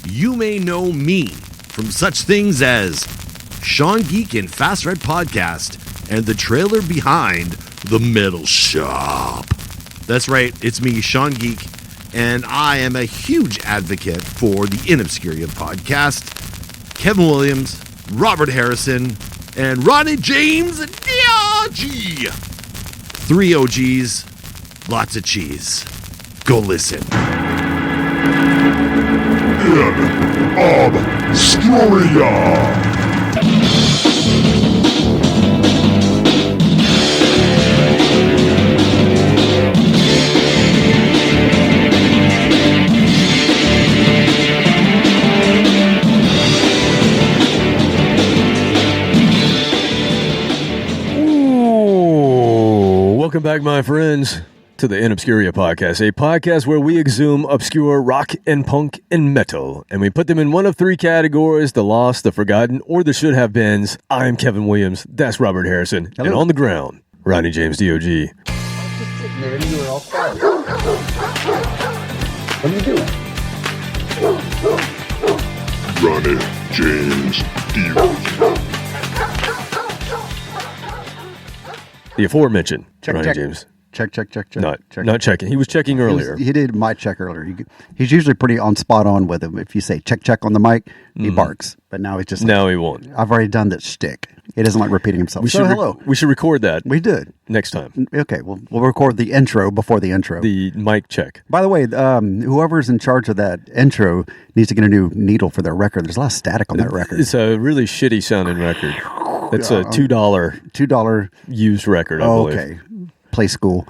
you may know me from such things as Sean Geek and Fast Red Podcast and the trailer behind The Metal Shop. That's right, it's me, Sean Geek, and I am a huge advocate for the In Obscuria podcast. Kevin Williams, Robert Harrison, and Ronnie James DRG. 3 OGs, lots of cheese. Go listen. In Obscuria. Welcome back, my friends, to the In Obscuria podcast, a podcast where we exhume obscure rock and punk and metal, and we put them in one of 3 categories: the lost, the forgotten, or the should have beens. I'm Kevin Williams. That's Robert Harrison. Hello. And on the ground, Ronnie James DOG. I was just sitting there and you were all quiet. What are you doing? Ronnie James DOG. The aforementioned Ronnie check. James. Check. Not checking. He was checking earlier. He did my check earlier. He's usually pretty spot on with him. If you say check on the mic, he barks. But now he's just now he won't. I've already done that shtick. He doesn't like repeating himself. Hello. We should record that. We did. Next time. Okay, we'll record the intro before the intro. The mic check. By the way, whoever's in charge of that intro needs to get a new needle for their record. There's a lot of static on that record. It's a really shitty sounding record. It's a $2 used record, I believe. Okay. Play School.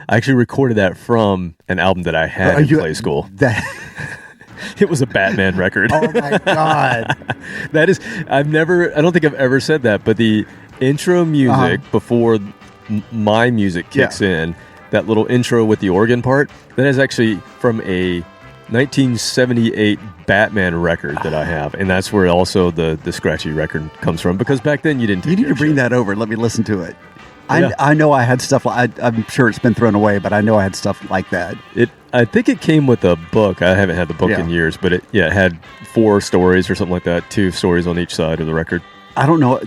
I actually recorded that from an album that I had in Play School. It was a Batman record. Oh my God. I don't think I've ever said that, but the intro music before my music kicks in, that little intro with the organ part, that is actually from a 1978 Batman record that I have, and that's where also the scratchy record comes from, because back then you didn't take You need to bring that over. Let me listen to it. I know I had stuff I'm sure it's been thrown away, but I know I had stuff like that. I think it came with a book. I haven't had the book in years, but it had 4 stories or something like that, 2 stories on each side of the record. I don't know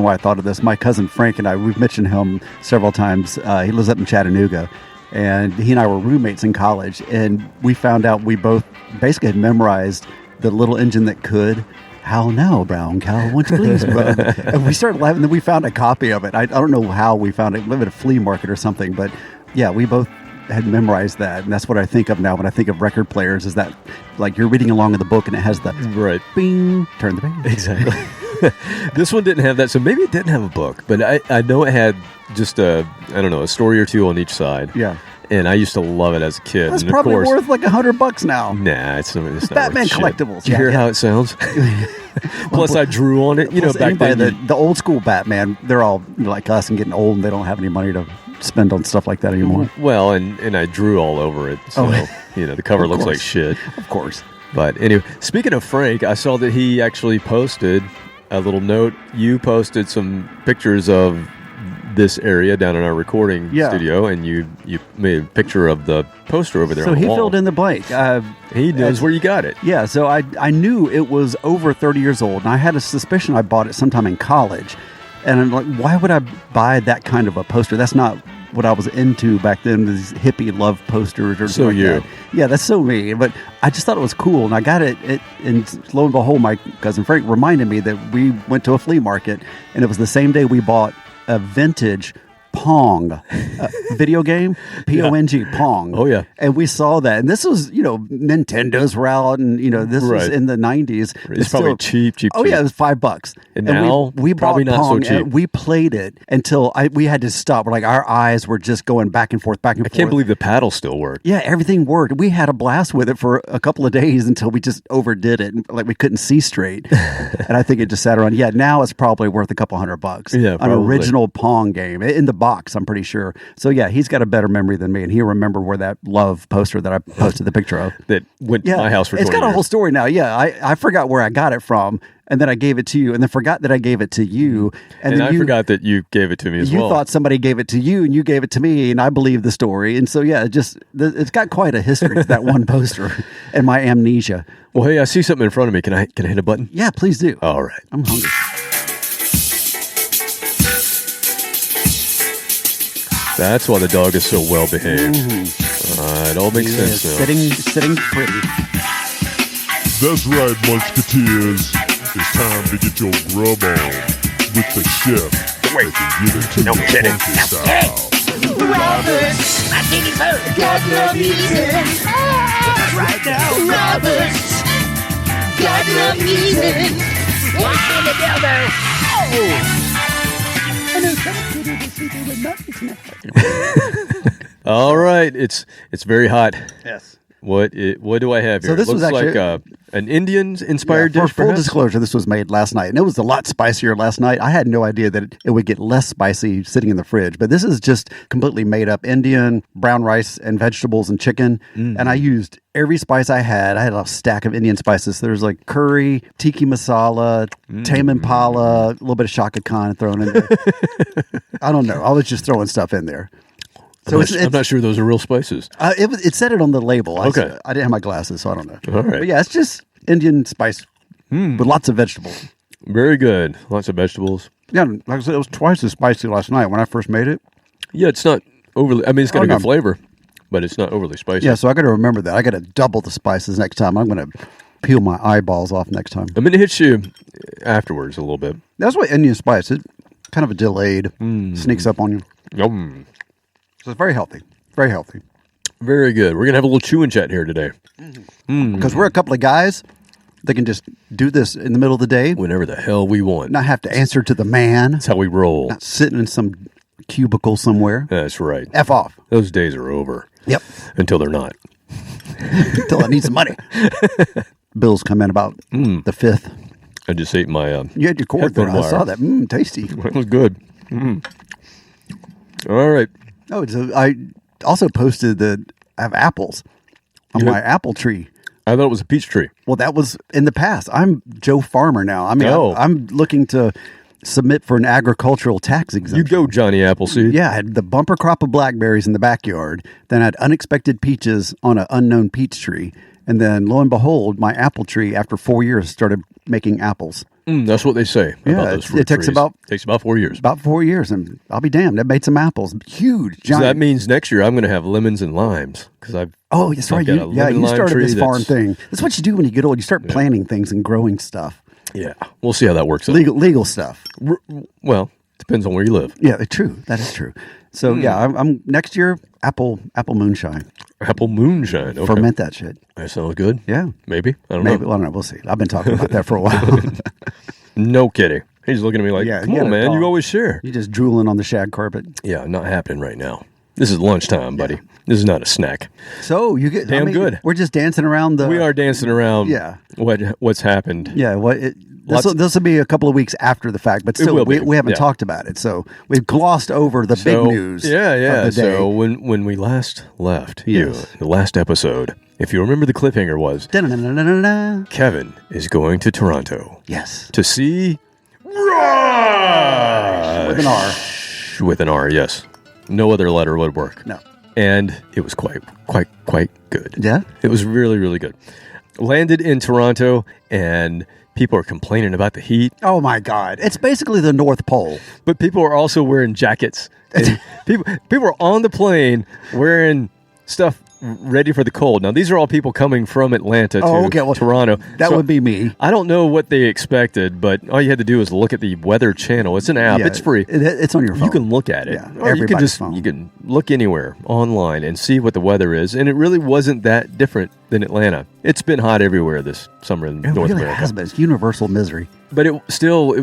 why I thought of this. My cousin Frank and I, we've mentioned him several times. He lives up in Chattanooga, and he and I were roommates in college, and we found out we both basically had memorized The Little Engine That Could. How now, brown cow? Won't you please, run? And we started laughing. Then we found a copy of it. I don't know how we found it. We lived at a flea market or something. But yeah, we both had memorized that, and that's what I think of now when I think of record players. Is that like you're reading along in the book and it has the bing, turn the page. Exactly. This one didn't have that, so maybe it didn't have a book. But I know it had just a story or 2 on each side. Yeah. And I used to love it as a kid. That's and probably of course, worth like $100 now. Nah, it's not Batman worth collectibles. Shit. Did you hear how it sounds? Plus, I drew on it. Back then. The old school Batman, they're all like us and getting old, and they don't have any money to spend on stuff like that anymore. Well, and I drew all over it. So, the cover looks like shit. Of course. But anyway, speaking of Frank, I saw that he actually posted a little note. You posted some pictures of this area down in our recording studio, and you made a picture of the poster over there. So on the he wall. filled in the blank. He knows where you got it. Yeah, so I knew it was over 30 years old, and I had a suspicion I bought it sometime in college. And I'm like, why would I buy that kind of a poster? That's not what I was into back then, these hippie love posters or something like that. Yeah, that's so me. But I just thought it was cool, and I got it. And lo and behold, my cousin Frank reminded me that we went to a flea market, and it was the same day we bought a vintage Pong video game, P-O-N-G, Pong. Oh, yeah. And we saw that. And this was, Nintendos were out, and, this was in the 90s. It's probably cheap. Oh, yeah, it was $5. And now, we probably bought not Pong, so cheap. and we played it until we had to stop. We're like, our eyes were just going back and forth. I can't believe the paddle still worked. Yeah, everything worked. We had a blast with it for a couple of days until we just overdid it. Like, we couldn't see straight. And I think it just sat around. Yeah, now it's probably worth a couple $100. Yeah, an original Pong game in the box, I'm pretty sure. So yeah, he's got a better memory than me, and he remembered where that love poster that I posted the picture of that went to my house for 20 years. It's got a whole story now. Yeah, I forgot where I got it from. and then I gave it to you, and then forgot that I gave it to you, and then I forgot that you gave it to me as you well. thought somebody gave it to you, and you gave it to me, and I believed the story, and so it's got quite a history to that one poster and my amnesia. Well, hey, I see something in front of me. Can I hit a button? Yeah, please do. All right. I'm hungry. That's why the dog is so well behaved. It all makes sense now. Sitting pretty. That's right, Munchketeers. It's time to get your grub on with the chef. Wait, give it to no kidding. Style. Roberts, my titties hurt. Got no reason. Right now, Roberts. Got no reason. Why the devil? Oh. All right, it's very hot. Yes. What do I have here? So this Looks was actually like an Indian-inspired for dish, full perhaps? disclosure, this was made last night, and it was a lot spicier last night. I had no idea that it would get less spicy sitting in the fridge, but this is just completely made up Indian, brown rice and vegetables and chicken, and I used every spice I had. I had a stack of Indian spices. There's like curry, tiki masala, tame impala, a little bit of shaka khan thrown in there. I don't know. I was just throwing stuff in there. So I'm not sure those are real spices. It said it on the label. Okay. I didn't have my glasses, so I don't know. All right. But yeah, it's just Indian spice with lots of vegetables. Very good. Lots of vegetables. Yeah, like I said, it was twice as spicy last night when I first made it. Yeah, it's not overly... I mean, it's got a no. good flavor, but it's not overly spicy. Yeah, so I got to remember that. I got to double the spices next time. I'm going to peel my eyeballs off next time. I'm going to hit you afterwards a little bit. That's what Indian spice is. Kind of a delayed, sneaks up on you. Yum. So it's very healthy. Very healthy. Very good. We're going to have a little chewing chat here today. Because we're a couple of guys that can just do this in the middle of the day, Whenever the hell we want. not have to answer to the man, That's how we roll. not sitting in some cubicle somewhere. That's right. F off. Those days are over. Yep. Until they're not. Until I need some money. Bills come in about the 5th. I just ate my... You had your cord there. headphone I saw wire. that. Tasty. That was good. All right. Oh, so I also posted that I have apples on You my had- apple tree. I thought it was a peach tree. Well, that was in the past. I'm Joe Farmer now. I mean, Oh. I'm looking to submit for an agricultural tax You exemption. go, Johnny Appleseed. Yeah, I had the bumper crop of blackberries in the backyard. Then I had unexpected peaches on an unknown peach tree. And then, lo and behold, my apple tree, after 4 years, started making apples. That's what they say Yeah, about those fruit it takes trees. Takes about 4 years. About 4 years, and I'll be damned. That made some apples. Huge, So giant. that means next year I'm going to have lemons and limes because I've... Oh, that's I've right. got a You lemon lime started tree this farm that's- thing. That's what you do when you get old. You start planting things and growing stuff. Yeah, we'll see how that works out. Legal stuff. Well, depends on where you live. Yeah, true. That is true. So yeah, I'm next year apple moonshine. Apple moonshine. Okay. Ferment that shit. That sounds good. Yeah. Maybe. I don't Maybe. know. Well, I don't know. We'll see. I've been talking about that for a while. No kidding. He's looking at me like, Yeah, come you on, gotta man. talk. You always share. You're just drooling on the shag carpet. Yeah, not happening right now. This is lunchtime, buddy. This is not a snack. So you get Damn good. We're just dancing around the. We are dancing around Yeah. what's happened. Yeah. This Lots- will be a couple of weeks after the fact, but still, will be, we haven't yeah. talked about it. So we've glossed over the big news. Yeah, yeah. Of the day. So when we last left you, Yes. the last episode, if you remember the cliffhanger was, Da-na-na-na-na-na. Kevin is going to Toronto Yes. to see With an R. with an R, yes. No other letter would work. No. And it was quite good. Yeah? It was really, really good. Landed in Toronto, and people are complaining about the heat, Oh my God! It's basically the North Pole. but people are also wearing jackets. And people are on the plane wearing stuff ready for the cold. Now, these are all people coming from Atlanta to Oh, okay. Well, Toronto. That So would be me. I don't know what they expected, but all you had to do is look at the Weather Channel. It's an app. Yeah, It's free. It's on your phone. You can look at it. Yeah, Or you can everybody's just phone. you can look anywhere online and see what the weather is, and it really wasn't that different than Atlanta. It's been hot everywhere this summer in It North really America, has been. It's universal misery. but it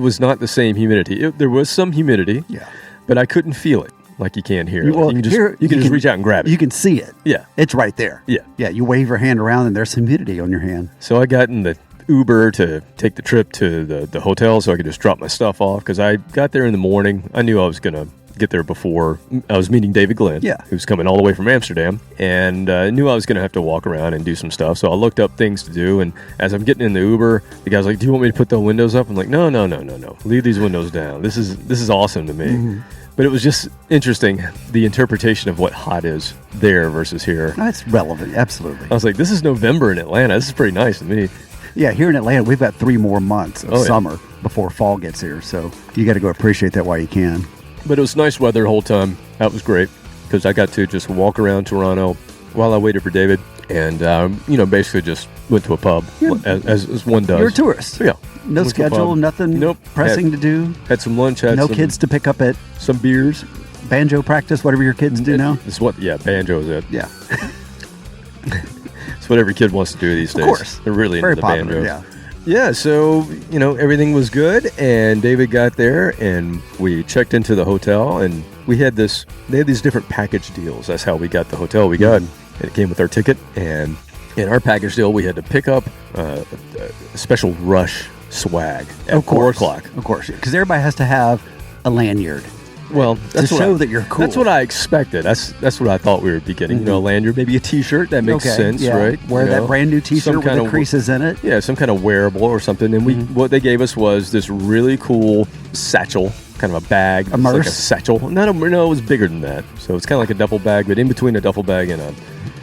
was not the same humidity. There was some humidity, Yeah. but I couldn't feel it like you can here. Like, Well, you can just here, you can just reach out and grab it. You can see it. Yeah. It's right there. Yeah. Yeah. You wave your hand around and there's humidity on your hand. So I got in the Uber to take the trip to the hotel so I could just drop my stuff off because I got there in the morning. I knew I was going to get there before I was meeting David Glenn, who's coming all the way from Amsterdam, and knew I was going to have to walk around and do some stuff. So I looked up things to do, and as I'm getting in the Uber, the guy's like, "Do you want me to put the windows up?" I'm like, "No. Leave these windows down. This is awesome to me." Mm-hmm. But it was just interesting, the interpretation of what hot is there versus here. That's relevant, absolutely. I was like, this is November in Atlanta. This is pretty nice to me. Yeah, here in Atlanta, we've got 3 more months of summer before fall gets here. So you got to go appreciate that while you can. But it was nice weather the whole time. That was great because I got to just walk around Toronto while I waited for David and, basically just went to a pub as one does. You're a tourist. Yeah. No schedule, nothing pressing to do. Had some lunch. No kids to pick up at. Some beers. Banjo practice, whatever your kids do now. Banjo is it. Yeah. It's what every kid wants to do these days. Of course. They're really very into the popular, banjo. Yeah, so, everything was good, and David got there, and we checked into the hotel, and they had these different package deals. That's how we got the hotel we got, and it came with our ticket, and in our package deal, we had to pick up a special Rush swag at 4 o'clock. Of course, because everybody has to have a lanyard. Well, to show that you're cool. That's what I expected. That's what I thought we were getting. Mm-hmm. A lanyard, maybe a T-shirt. That makes sense, right? Wear that brand new T-shirt with the creases in it. Yeah, some kind of wearable or something. And what they gave us was this really cool satchel, kind of a bag. A merce? Like a satchel. No, it was bigger than that. So it's kind of like a duffel bag, but in between a duffel bag and a,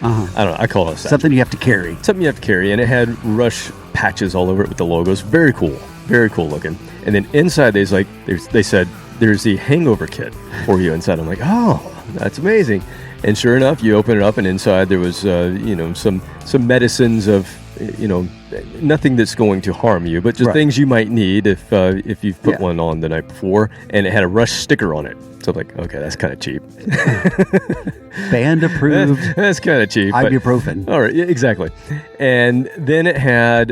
I don't know, I call it a satchel. Something you have to carry. Something you have to carry. And it had Rush patches all over it with the logos. Very cool. Very cool looking. And then inside, they said, there's the hangover kit for you inside. I'm like, oh, that's amazing. And sure enough, you open it up, and inside there was, some medicines of, nothing that's going to harm you, but just things you might need if you've put one on the night before. And it had a Rush sticker on it. So I'm like, okay, that's kind of cheap. Band approved. That's kind of cheap. Ibuprofen. All right, exactly. And then it had...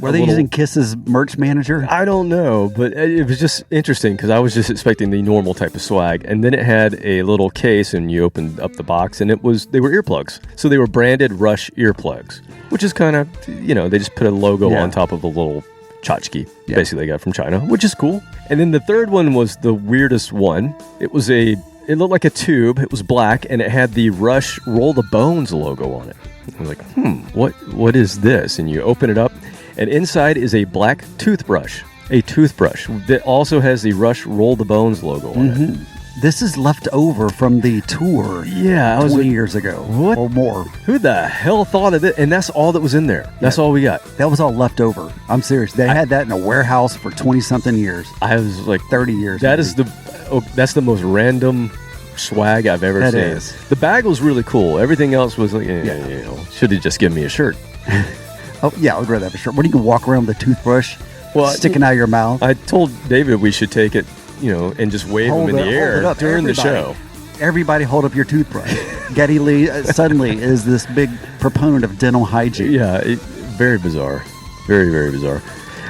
Were they using Kiss's merch manager? I don't know, but it was just interesting because I was just expecting the normal type of swag. And then it had a little case, and you opened up the box, and they were earplugs. So they were branded Rush earplugs, which is kind of, they just put a logo on top of a little tchotchke, basically they got from China, which is cool. And then the third one was the weirdest one. It looked like a tube. It was black, and it had the Rush Roll the Bones logo on it. I was like, what is this? And you open it up, and inside is a black toothbrush. A toothbrush that also has the Rush Roll the Bones logo on it. This is left over from the tour 20 years ago or more. Who the hell thought of it? And that's all that was in there. That's all we got. That was all left over. I'm serious. They had that in a warehouse for 20-something years. I was like 30 years. That's the most random swag I've ever seen. That is. The bag was really cool. Everything else was like, should have just given me a shirt. Oh, yeah, I would rather have a shirt. When you can walk around with a toothbrush sticking out of your mouth. I told David we should take it, and just wave them in the air during the show. Everybody hold up your toothbrush. Geddy Lee suddenly is this big proponent of dental hygiene. Yeah, very bizarre. Very, very bizarre.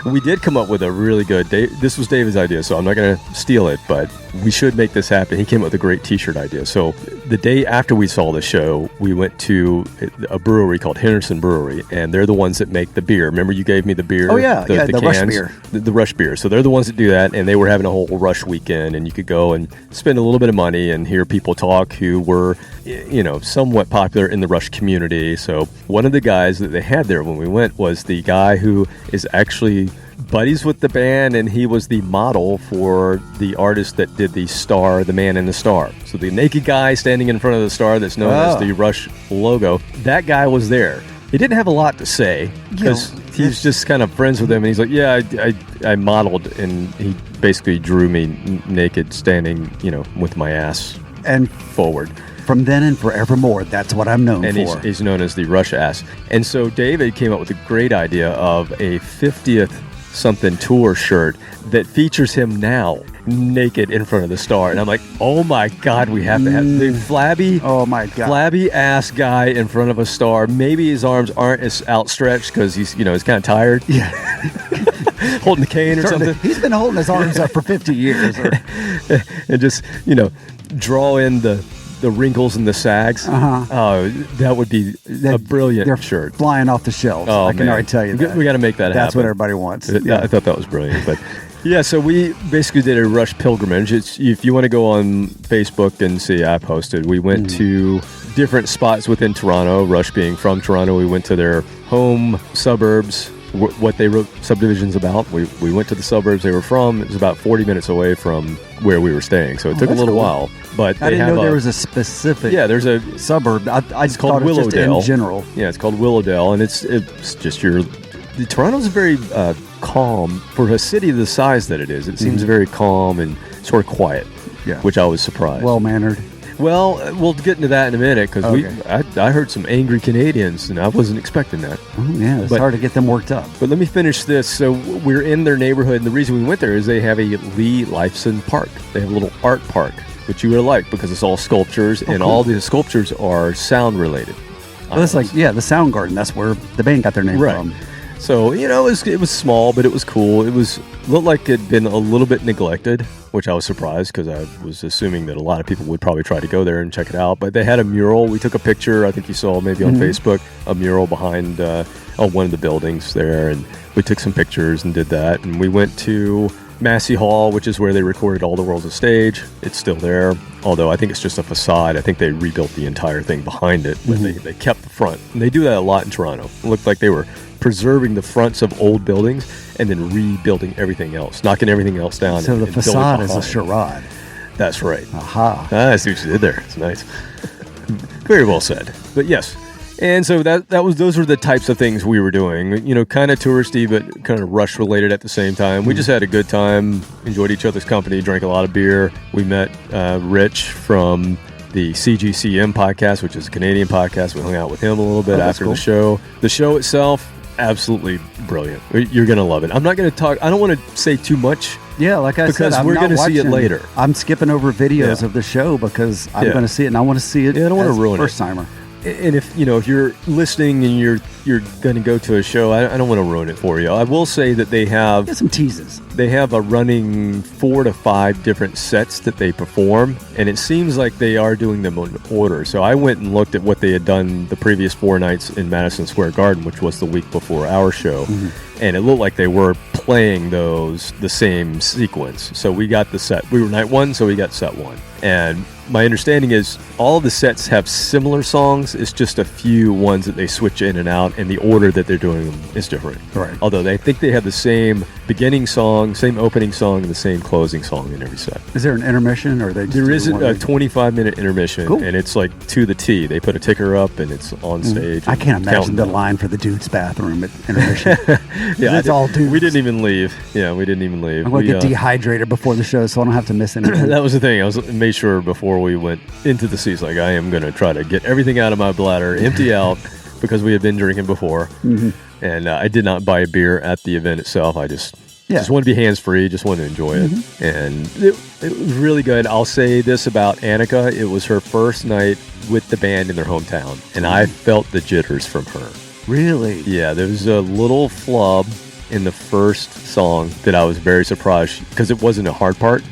We did come up with a really good... This was David's idea, so I'm not going to steal it, but we should make this happen. He came up with a great T-shirt idea. So the day after we saw the show, we went to a brewery called Henderson Brewery, and they're the ones that make the beer. Remember you gave me the beer? Oh, yeah. The cans, Rush beer. The Rush beer. So they're the ones that do that, and they were having a whole Rush weekend, and you could go and spend a little bit of money and hear people talk who were, somewhat popular in the Rush community. So one of the guys that they had there when we went was the guy who is actually buddies with the band, and he was the model for the artist that did the star, the Man in the Star. So the naked guy standing in front of the star that's known as the Rush logo, that guy was there. He didn't have a lot to say because he's just kind of friends with him, and he's like, I modeled, and he basically drew me naked standing, with my ass and forward. From then and forevermore, that's what I'm known for. And he's known as the Rush ass. And so David came up with a great idea of a 50th something tour shirt that features him now naked in front of the star, and I'm like, oh my god, we have to have the flabby ass guy in front of a star. Maybe his arms aren't as outstretched because he's he's kind of tired, holding the cane or something. He's been holding his arms up for 50 years and just draw in the wrinkles and the sags. Oh, that would be a brilliant shirt. Flying off the shelves. I can already tell you that. We got to make that happen. That's what everybody wants. I thought that was brilliant. But Yeah, so we basically did a Rush pilgrimage. If you want to go on Facebook and see, I posted, we went to different spots within Toronto, Rush being from Toronto. We went to their home suburbs, what they wrote subdivisions about. We went to the suburbs they were from. It was about 40 minutes away from where we were staying, so it took a little while. But I didn't know there was a specific there's a suburb. I just called thought it was just Willowdale. in general. Yeah, it's called Willowdale, and it's just Toronto's very calm for a city the size that it is. It seems very calm and sort of quiet, which I was surprised. Well-mannered. Well, we'll get into that in a minute because I heard some angry Canadians, and I wasn't expecting that. Oh, yeah, it's hard to get them worked up. But let me finish this. So we're in their neighborhood, and the reason we went there is they have a Lee Lifeson Park. They have a little art park, which you would like because it's all sculptures, and all the sculptures are sound-related. Well, that's like, the Sound Garden. That's where the band got their name from. So, it was small, but it was cool. It looked like it had been a little bit neglected, which I was surprised because I was assuming that a lot of people would probably try to go there and check it out. But they had a mural. We took a picture, I think you saw maybe on Facebook, a mural behind one of the buildings there. And we took some pictures and did that. And we went to Massey Hall, which is where they recorded All the World's a Stage. It's still there, although I think it's just a facade. I think they rebuilt the entire thing behind it, but they kept the front. And they do that a lot in Toronto. It looked like they were preserving the fronts of old buildings and then rebuilding everything else, knocking everything else down. So the facade is a charade. That's right. Aha. I see what you did there. It's nice. Very well said. But yes. And so those were the types of things we were doing, kind of touristy, but kind of Rush related at the same time. We just had a good time, enjoyed each other's company, drank a lot of beer. We met Rich from the CGCM podcast, which is a Canadian podcast. We hung out with him a little bit after the show. The show itself, absolutely brilliant. You're going to love it. I'm not going to talk. I don't want to say too much. Yeah, like I said, because we're going to see it later. I'm skipping over videos of the show because I'm going to see it, and I want to see it. Yeah, I don't want to ruin first timer. And if you're listening and you're going to go to a show, I don't want to ruin it for you. I will say that they have some teases. They have a running 4 to 5 different sets that they perform, and it seems like they are doing them in order. So I went and looked at what they had done the previous 4 nights in Madison Square Garden, which was the week before our show, and it looked like they were playing the same sequence. So we got the set. We were night 1, so we got set 1. And my understanding is all of the sets have similar songs. It's just a few ones that they switch in and out, and the order that they're doing them is different. Right. Although they think they have the same beginning song, same opening song, and the same closing song in every set. Is there an intermission, or there is a 25-minute intermission, and it's like to the T. They put a ticker up, and it's on stage. I can't imagine the line for the dude's bathroom at intermission. It's all dudes. We didn't even leave. Yeah, we didn't even leave. I'm going to get dehydrated before the show, so I don't have to miss anything. That was the thing. I made sure before we went into the seats, like I am going to try to get everything out of my bladder, empty out, because we had been drinking before. And I did not buy a beer at the event itself. I just wanted to be hands-free, just wanted to enjoy it. And it was really good. I'll say this about Annika. It was her first night with the band in their hometown, and I felt the jitters from her. Really? Yeah, there was a little flub in the first song that I was very surprised, because it wasn't a hard part.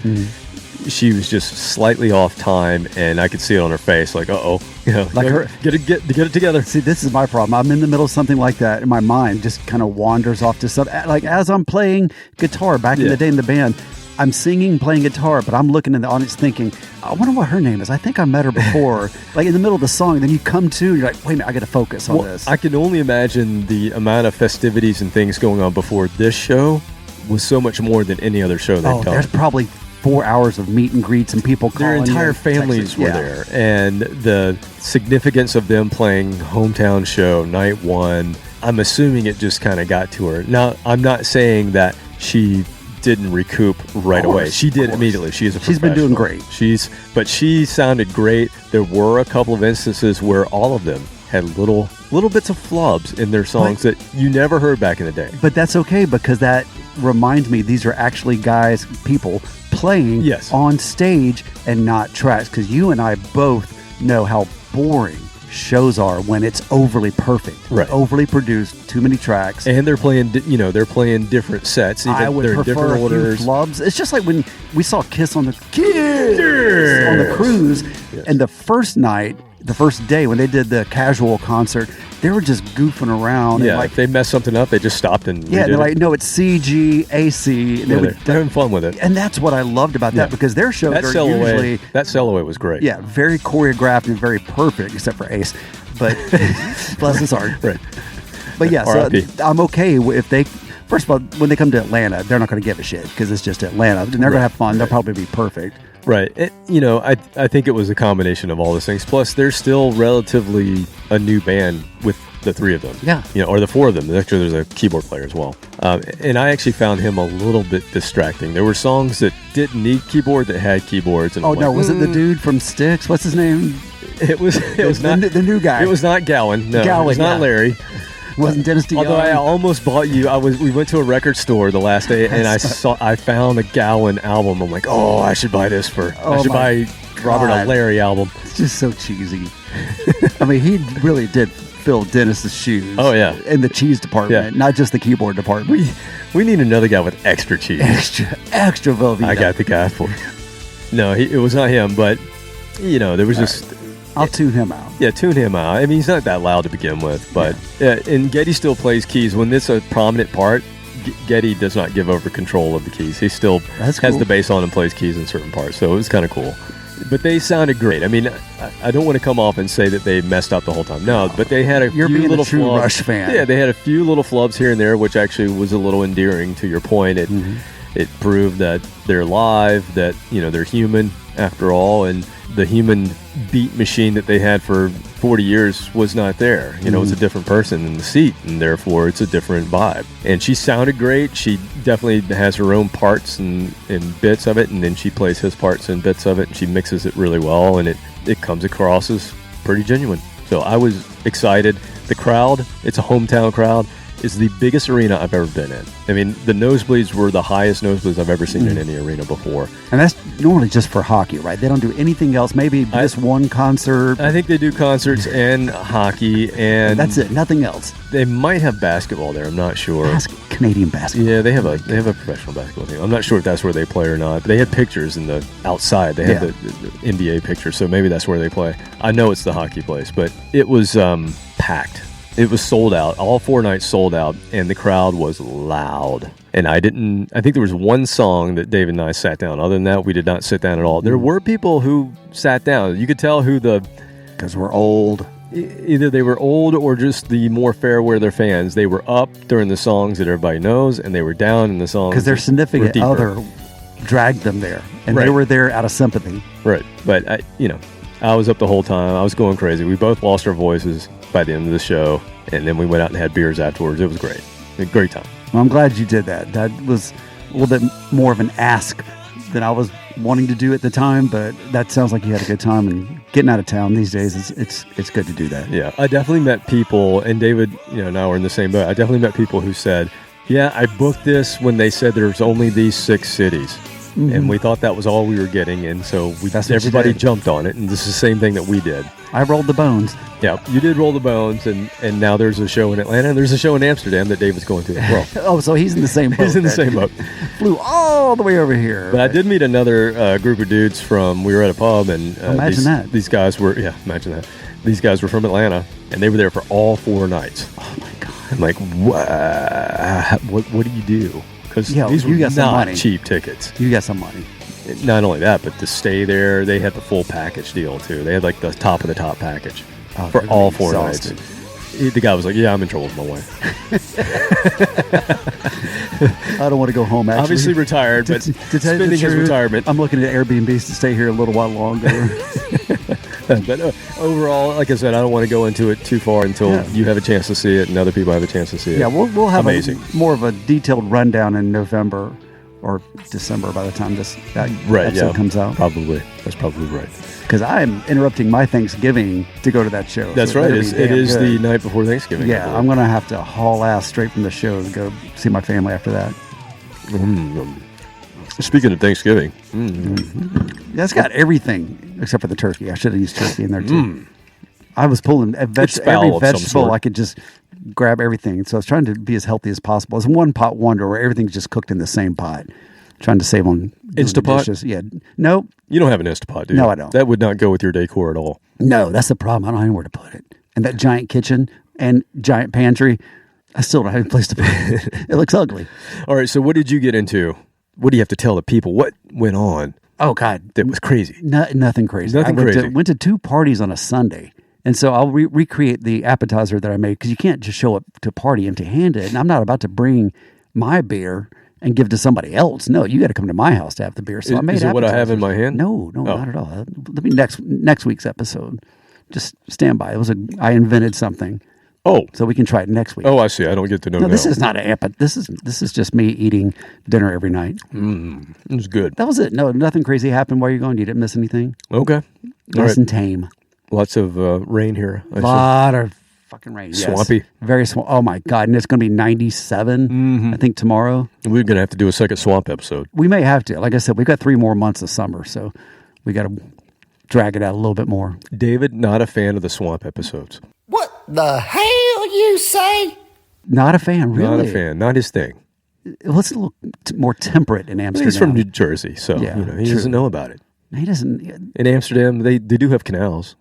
She was just slightly off time, and I could see it on her face, like, like her get it together. See, this is my problem. I'm in the middle of something like that, and my mind just kind of wanders off to stuff. Like as I'm playing guitar back in the day in the band, I'm singing, playing guitar, but I'm looking in the audience thinking, I wonder what her name is. I think I met her before. Like in the middle of the song, then you come to, you're like, wait a minute, I got to focus on this. I can only imagine the amount of festivities and things going on before this show was so much more than any other show they've done. There's probably 4 hours of meet and greets and people calling. Their entire families were there, and the significance of them playing hometown show night 1, I'm assuming it just kind of got to her. Now, I'm not saying that she didn't recoup right away. She did immediately. She's been doing great. But she sounded great. There were a couple of instances where all of them had little bits of flubs in their songs that you never heard back in the day. But that's okay, because that reminds me these are actually people playing on stage and not tracks, because you and I both know how boring shows are when it's overly perfect, overly produced, too many tracks, and they're playing different sets. I would prefer different orders. Flubs. It's just like when we saw Kiss on the Cruise, and the first night the first day when they did the casual concert, they were just goofing around. Yeah, and like, if they messed something up, they just stopped and yeah, redid they're it. like, no, it's C, G, A, C. And Yeah, they they're having fun with it. and that's what I loved about that, because their shows That are sell usually that sell away was great. yeah, very choreographed and very perfect, except for Ace. But bless his heart. Right. But yeah, so R.I.P. I'm okay if they. First of all, when they come to Atlanta, they're not going to give a shit because it's just Atlanta. And they're going to have fun. They'll probably be perfect. Right. I think it was a combination of all those things. Plus, they're still relatively a new band with the three of them. Yeah. Or the four of them. Actually, there's a keyboard player as well. And I actually found him a little bit distracting. There were songs that didn't need keyboard that had keyboards. And Oh, I'm no. like, Was it the dude from Styx? What's his name? It was not the new guy. It was not Gowan. No, it was not yeah. Larry. Wasn't Dennis DeYoung? Although I almost bought you, we went to a record store the last day, and I found a Gowan album. I'm like, oh, I should buy this I should buy Robert God. and Larry album. It's just so cheesy. I mean, he really did fill Dennis's shoes. Oh, yeah. In the cheese department, Yeah. not just the keyboard department. We need another guy with extra cheese. Extra Velveeta. I got the guy for you. No, it was not him, but there was just. I'll tune him out. Yeah, tune him out. I mean, he's not that loud to begin with, but and Getty still plays keys when it's a prominent part. Getty does not give over control of the keys. He still That's has cool. the bass on and plays keys in certain parts, so it was kind of cool. But they sounded great. I mean, I don't want to come off and say that they messed up the whole time. No, but they had You're few being little a true flubs. Rush fan. Yeah, they had a few little flubs here and there, which actually was a little endearing to your point. It proved that they're live, that they're human after all, and the human beat machine that they had for 40 years was not there. It's a different person in the seat, and therefore it's a different vibe. And she sounded great. She definitely has her own parts and bits of it, and then she plays his parts and bits of it, and she mixes it really well, and it comes across as pretty genuine. So I was excited. The crowd, it's a hometown crowd, is the biggest arena I've ever been in. I mean, the nosebleeds were the highest nosebleeds I've ever seen in any arena before. And that's normally just for hockey, right? They don't do anything else. Maybe this one concert. I think they do concerts and hockey, and That's it. Nothing else. they might have basketball there. I'm not sure. Canadian basketball. Yeah, they have a professional basketball team. I'm not sure if that's where they play or not. They had pictures in the outside. They had the NBA pictures, so maybe that's where they play. I know it's the hockey place, but it was packed. It was sold out. All 4 nights sold out, and the crowd was loud. And I think there was one song that David and I sat down. Other than that, we did not sit down at all. There were people who sat down. You could tell who Because we're old. either they were old or just the more fair weather fans. They were up during the songs that everybody knows, and they were down in the songs Because their that were significant deeper. other dragged them there. And they Right. were there out of sympathy. Right. But, I was up the whole time. I was going crazy. We both lost our voices by the end of the show, and then we went out and had beers afterwards. It was great. A great time. Well, I'm glad you did that. That was a little bit more of an ask than I was wanting to do at the time, but that sounds like you had a good time. And getting out of town these days, it's good to do that. Yeah, I definitely met people, and David, and I were in the same boat. I definitely met people who said, yeah, I booked this when they said there's only these 6 cities. And we thought that was all we were getting, and so That's what you everybody did. jumped on it, and this is the same thing that we did. I rolled the bones. Yeah, you did roll the bones, and now there's a show in Atlanta, and there's a show in Amsterdam that David's going to as well. Oh, so he's in the same boat. He's in the then. same boat. Flew all the way over here. But I did meet another group of dudes we were at a pub, and Imagine these guys were, imagine that. These guys were from Atlanta, and they were there for all 4 nights. Oh, my God. I'm like, what do you do? Because Yeah, these were you got some not money. cheap tickets. You got some money. Not only that, but to stay there, they had the full package deal, too. They had, like, the top of the top package Oh, for they're all gonna be 4 exhausted. nights. The guy was like, yeah, I'm in trouble with my wife. I don't want to go home, actually. Obviously retired, but To tell you the spending his truth, retirement. I'm looking at Airbnbs to stay here a little while longer. But overall, like I said, I don't want to go into it too far until you have a chance to see it and other people have a chance to see it. Yeah, we'll have Amazing. more of a detailed rundown in November or December by the time that episode comes out. Probably. That's probably right. Because I'm interrupting my Thanksgiving to go to that show. That's so right. better be It damn is good. the night before Thanksgiving. I Yeah, believe. I'm going to have to haul ass straight from the show to go see my family after that. Speaking of Thanksgiving, That's got everything except for the turkey. I should have used turkey in there too. I was pulling It's fowl every of some vegetable. sort. I could just grab everything. So I was trying to be as healthy as possible. It's a one pot wonder where everything's just cooked in the same pot. trying to save on doing the Instapot? dishes. Yeah. Nope. You don't have an Instapot, do you? No, I don't. That would not go with your decor at all. No, that's the problem. I don't know where to put it. And that giant kitchen and giant pantry, I still don't have a place to put it. It looks ugly. All right, so what did you get into? What do you have to tell the people? What went on Oh, God. that was crazy? Nothing crazy. Nothing I crazy. went to 2 parties on a Sunday. And so I'll recreate the appetizer that I made because you can't just show up to a party empty-handed. And I'm not about to bring my beer and give to somebody else. No, you got to come to my house to have the beer. So I made Is it what I have in appetizers. my hand? No, Oh. not at all. Let me next week's episode. Just stand by. I invented something. Oh, So we can try it next week. oh, I see. I don't get to know. No, now. this is not an app. This is just me eating dinner every night. It was good. That was it. No, nothing crazy happened while you're going. You didn't miss anything. Okay. All Nice right. and tame. Lots of rain here. A lot of fucking rain. Yes. Swampy. Very swamp. Oh my God! And it's going to be 97. I think tomorrow. We're going to have to do a second swamp episode. We may have to. Like I said, we've got 3 more months of summer, so we got to drag it out a little bit more. David, not a fan of the swamp episodes. What the hell you say? Not a fan, really. Not a fan. Not his thing. Well, it's a little more temperate in Amsterdam. He's from New Jersey, so Yeah, he true. doesn't know about it. He doesn't. In Amsterdam, they do have canals,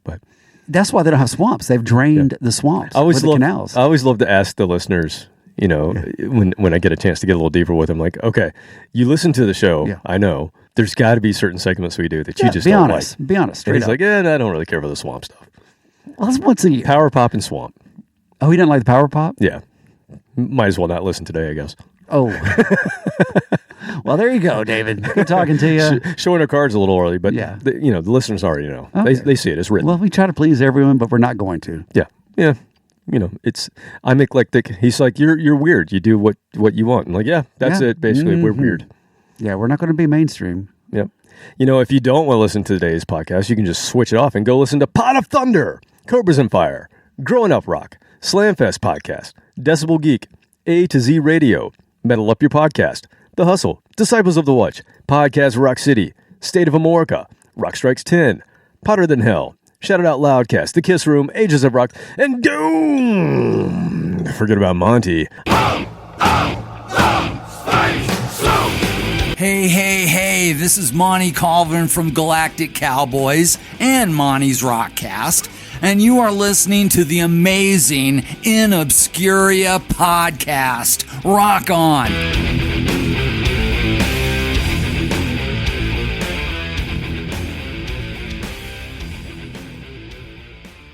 but That's why they don't have swamps. They've drained the swamps with the canals. I always love to ask the listeners, when I get a chance to get a little deeper with them, like, okay, you listen to the show. Yeah. I know there's got to be certain segments we do that you just be don't honest. like. Be honest. And Straight he's up. like, yeah, I don't really care for the swamp stuff. Well, that's once a year. Power pop and swamp. Oh, he didn't like the power pop? Yeah. Might as well not listen today, I guess. Oh. Well, there you go, David. Good talking to you. Showing our cards a little early, but Yeah. the listeners already know. Okay. They see it. It's written. Well, we try to please everyone, but we're not going to. Yeah. I'm eclectic. He's like, you're weird. You do what you want. I'm like, yeah, that's Yeah. it. Basically, we're weird. Yeah, we're not going to be mainstream. Yep. If you don't want to listen to today's podcast, you can just switch it off and go listen to Pot of Thunder, Cobras and Fire, Growing Up Rock, Slamfest Podcast, Decibel Geek, A to Z Radio, Metal Up Your Podcast, The Hustle, Disciples of the Watch, Podcast Rock City, State of America, Rock Strikes 10, Potter Than Hell, Shout It Out Loudcast, The Kiss Room, Ages of Rock, and Doom! Forget about Monty. Hey, this is Monty Colvin from Galactic Cowboys and Monty's Rockcast, and you are listening to the amazing In Obscuria podcast. Rock on!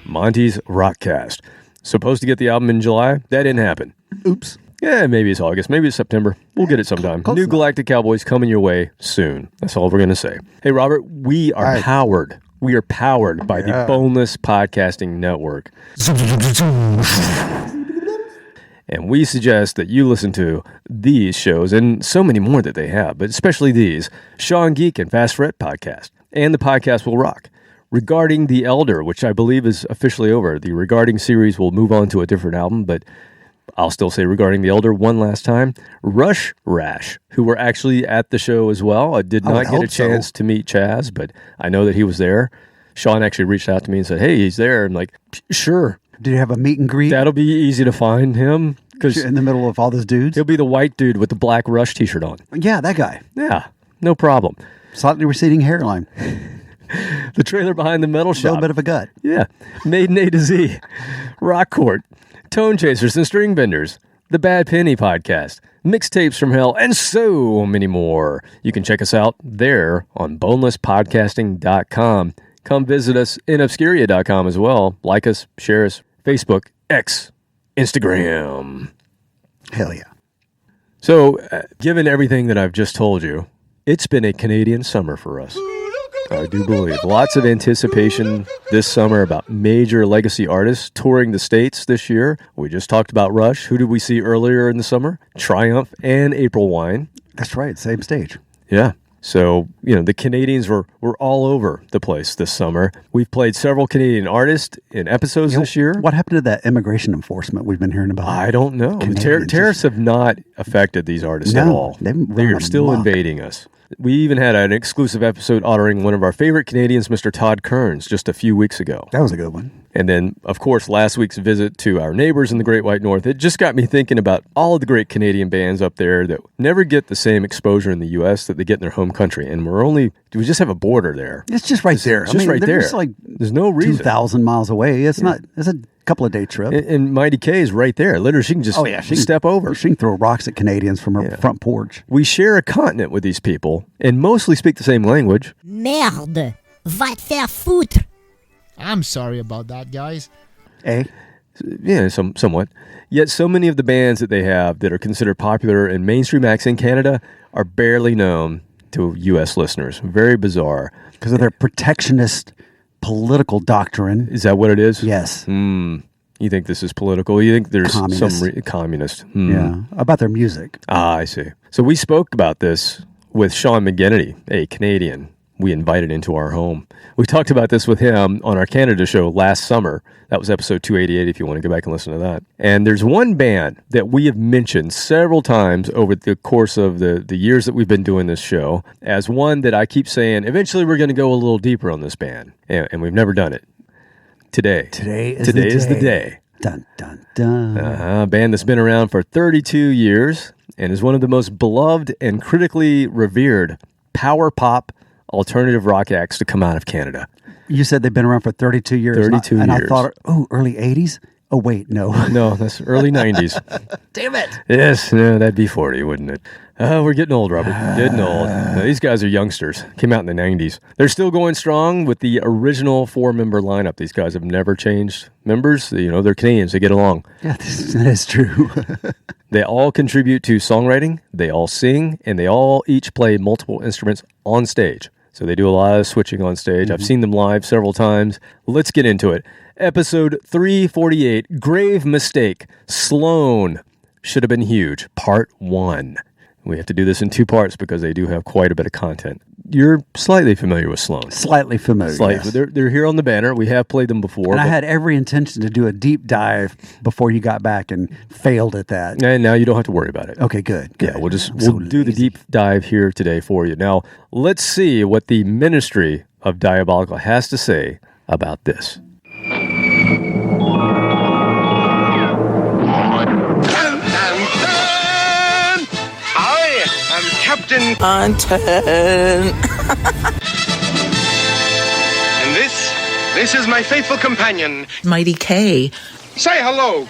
Monty's Rockcast. Supposed to get the album in July. That didn't happen. Oops. Yeah, maybe it's August. Maybe it's September. We'll get it sometime. Close New enough. Galactic Cowboys coming your way soon. That's all we're going to say. Hey, Robert, we are Right. powered. We are powered by the Boneless Podcasting Network. And we suggest that you listen to these shows and so many more that they have, but especially these, Sean Geek and Fast Fret Podcast, and The Podcast Will Rock. Regarding The Elder, which I believe is officially over. The Regarding series will move on to a different album, but I'll still say Regarding the Elder one last time. Rush Rash, who were actually at the show as well. I did I would not get a hope so. chance to meet Chaz, but I know that he was there. Sean actually reached out to me and said, hey, he's there. I'm like, sure. Did you have a meet and greet That'll be easy to find him because in the middle of all those dudes? he'll be the white dude with the black Rush t-shirt on. Yeah, that guy. Yeah, no problem. Slightly receding hairline. The trailer behind the metal A little shop. bit of a gut. Yeah. Maiden A to Z, Rock Court, Tone Chasers and String Benders, The Bad Penny Podcast, Mixtapes from Hell, and so many more. You can check us out there on bonelesspodcasting.com. Come visit us in obscuria.com as well. Like us, share us, Facebook, X, Instagram. Hell yeah. So, given everything that I've just told you, it's been a Canadian summer for us. I do believe. Lots of anticipation this summer about major legacy artists touring the States this year. We just talked about Rush. Who did we see earlier in the summer? Triumph and April Wine. That's right. Same stage. Yeah. So, the Canadians were all over the place this summer. We've played several Canadian artists in episodes this year. What happened to that immigration enforcement we've been hearing about? I don't know. Canadians Tariffs have not affected these artists at all. They're still invading us. We even had an exclusive episode honoring one of our favorite Canadians, Mr. Todd Kearns, just a few weeks ago. That was a good one. And then, of course, last week's visit to our neighbors in the Great White North, it just got me thinking about all of the great Canadian bands up there that never get the same exposure in the U.S. that they get in their home country. And we just have a border there. It's just right there. It's just right there. Like there's no reason. 2,000 miles away. It's not. It's a couple of day trip. And Mighty K is right there. Literally, she can just step over. She can throw rocks at Canadians from her front porch. We share a continent with these people and mostly speak the same language. Merde, va te faire foutre. I'm sorry about that, guys. Eh? Yeah, somewhat. Yet so many of the bands that they have that are considered popular in mainstream acts in Canada are barely known to U.S. listeners. Very bizarre. Because of their protectionist political doctrine. Is that what it is? Yes. You think this is political? You think there's some communist? Yeah, about their music. Ah, I see. So we spoke about this with Sean McGinnity, a Canadian we invited into our home. We talked about this with him on our Canada show last summer. That was episode 288 if you want to go back and listen to that. And there's one band that we have mentioned several times over the course of the years that we've been doing this show as one that I keep saying, eventually we're going to go a little deeper on this band. And we've never done it. Today is the day. Dun, dun, dun. A band that's been around for 32 years and is one of the most beloved and critically revered power pop alternative rock acts to come out of Canada. You said they've been around for 32 years. 32 years. And I thought, early 80s? Oh, wait, no. No, that's early 90s. Damn it. Yes, no, that'd be 40, wouldn't it? We're getting old, Robert. Getting old. Now, these guys are youngsters. Came out in the 90s. They're still going strong with the original 4-member lineup. These guys have never changed members. They're Canadians. They get along. Yeah, that is true. They all contribute to songwriting. They all sing, and they all each play multiple instruments on stage. So they do a lot of switching on stage. I've seen them live several times. Let's get into it. Episode 348, Grave Mistake, SLOAN, Shoulda Been Huge, Part 1. We have to do this in 2 parts because they do have quite a bit of content. You're slightly familiar with SLOAN. Slightly familiar, yes. They're here on the banner. We have played them before. And I had every intention to do a deep dive before you got back and failed at that. And now you don't have to worry about it. Okay, good. Yeah, we'll do the deep dive here today for you. Now, let's see what the Ministry of Diabolical has to say about this. Captain Content. And this is my faithful companion, Mighty K. Say hello.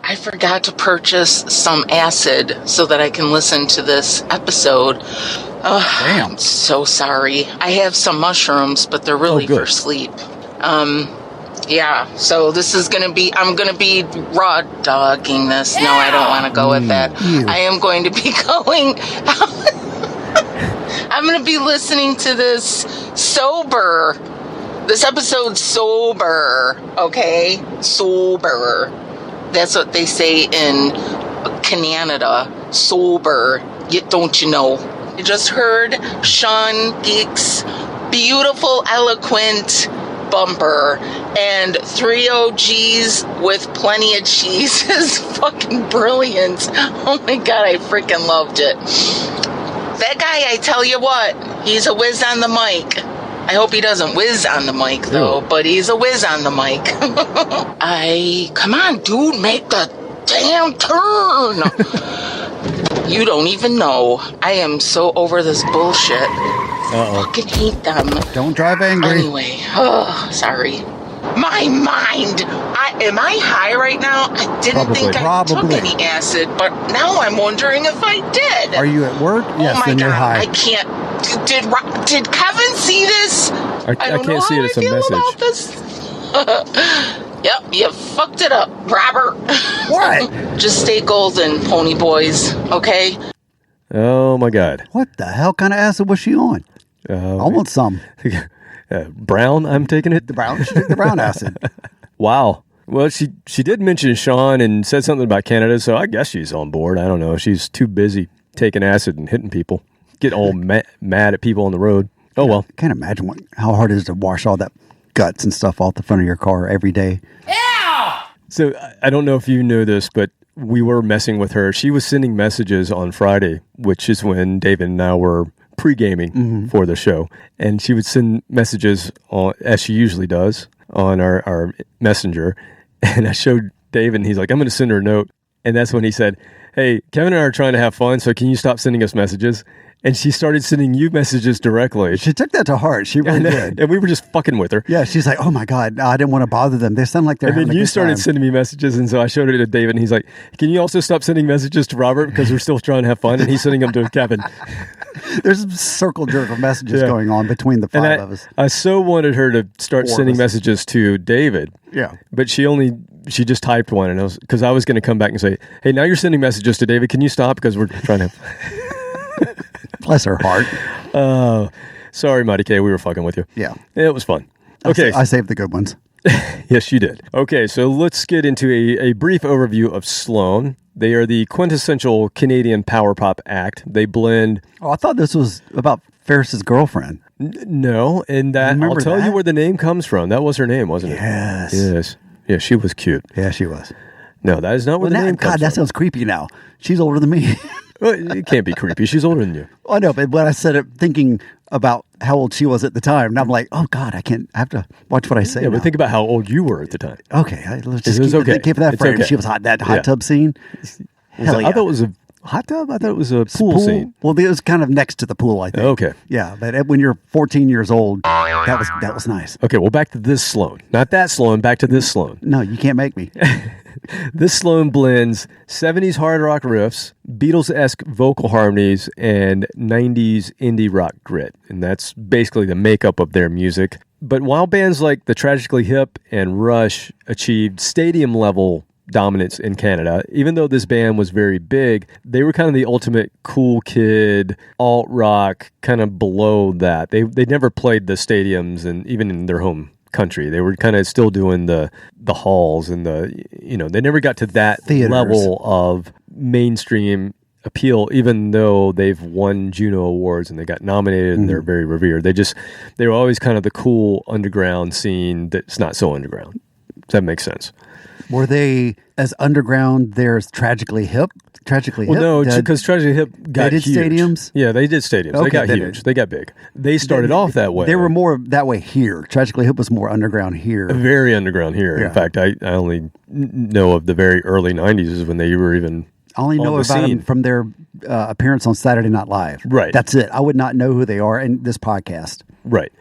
I forgot to purchase some acid so that I can listen to this episode. Damn. I'm so sorry. I have some mushrooms, but they're really for sleep. Yeah, so this is I'm going to be raw dogging this. No, I don't want to go with that. I am going to be going, I'm going to be listening to this episode sober, okay? Sober. That's what they say in Canada, sober. Don't you know? You just heard Sean Geek's beautiful, eloquent bumper, and 3 OGs with plenty of cheese is fucking brilliant. Oh my god, I freaking loved it. That guy, I tell you what, he's a whiz on the mic. I hope he doesn't whiz on the mic though, but he's a whiz on the mic. Come on, dude, make the damn turn. You don't even know. I am so over this bullshit. Fucking hate them. Don't drive angry. Anyway, sorry. My mind. Am I high right now? I didn't think I took any acid, but now I'm wondering if I did. Are you at work? Yes, then you're high. I can't. Did Kevin see this? I can't see it. It's a message. Yep, you fucked it up, Robert. What? Just stay golden, pony boys, okay? Oh, my God. What the hell kind of acid was she on? I want some. Brown, I'm taking it? The brown acid. Wow. Well, she did mention Sean and said something about Canada, so I guess she's on board. I don't know. She's too busy taking acid and hitting people. Getting all mad at people on the road. Oh, well. I can't imagine how hard it is to wash all that guts and stuff off the front of your car every day. So I don't know if you know this, but we were messing with her. She was sending messages on Friday, which is when David and I were pre-gaming for the show. And she would send messages, as she usually does, on our messenger. And I showed David, and he's like, I'm going to send her a note. And that's when he said, hey, Kevin and I are trying to have fun, so can you stop sending us messages? And she started sending you messages directly. She took that to heart. She really did. And we were just fucking with her. Yeah, she's like, oh my God, I didn't want to bother them. They sound like they're having a good time. And then you started sending me messages, and so I showed it to David, and he's like, can you also stop sending messages to Robert because we're still trying to have fun? And he's sending them to Kevin. There's a circle jerk of messages going on between the five of us. I so wanted her to start sending messages to David. Yeah. But she just typed one, and because I was going to come back and say, hey, now you're sending messages to David. Can you stop? Because we're trying to... Bless her heart. Sorry, Mighty K. We were fucking with you. Yeah. It was fun. Okay. I saved the good ones. Yes, you did. Okay, so let's get into a brief overview of SLOAN. They are the quintessential Canadian power pop act. They blend... Oh, I thought this was about Ferris's girlfriend. No, and I'll tell you where the name comes from. That was her name, wasn't it? Yes. Yes. Yeah, she was cute. Yeah, she was. No, that is not where the name comes from. God, that sounds creepy now. She's older than me. Well, it can't be creepy. She's older than you. I know, but when I said it, thinking about how old she was at the time, and I'm like, oh God, I have to watch what I say. Yeah, but think about how old you were at the time. Okay, let's just keep that frame. Okay. She was hot. That hot tub scene. Hell yeah. I thought it was a hot tub. I thought it was a pool scene. Well, it was kind of next to the pool, I think. Okay. Yeah, but when you're 14 years old, that was nice. Okay, well, back to this SLOAN. Not that SLOAN, back to this SLOAN. No, you can't make me. This SLOAN blends 70s hard rock riffs, Beatles-esque vocal harmonies, and 90s indie rock grit. And that's basically the makeup of their music. But while bands like the Tragically Hip and Rush achieved stadium-level dominance in Canada, even though this band was very big, they were kind of the ultimate cool kid, alt-rock, kind of below that. They never played the stadiums, and even in their home country. They were kind of still doing the halls and they never got to that theaters. Level of mainstream appeal, even though they've won Juno awards and they got nominated and they're very revered. They were always kind of the cool underground scene that's not so underground. Does that make sense? Were they as underground there as Tragically Hip? No, because Tragically Hip got huge. They did stadiums? Yeah, they did stadiums. Okay, they got huge. They got big. They started off that way. They were more that way here. Tragically Hip was more underground here. Very underground here. Yeah. In fact, I only know of the very early 90s is when they were even I only know about them from their appearance on Saturday Night Live. Right. That's it. I would not know who they are in this podcast. Right.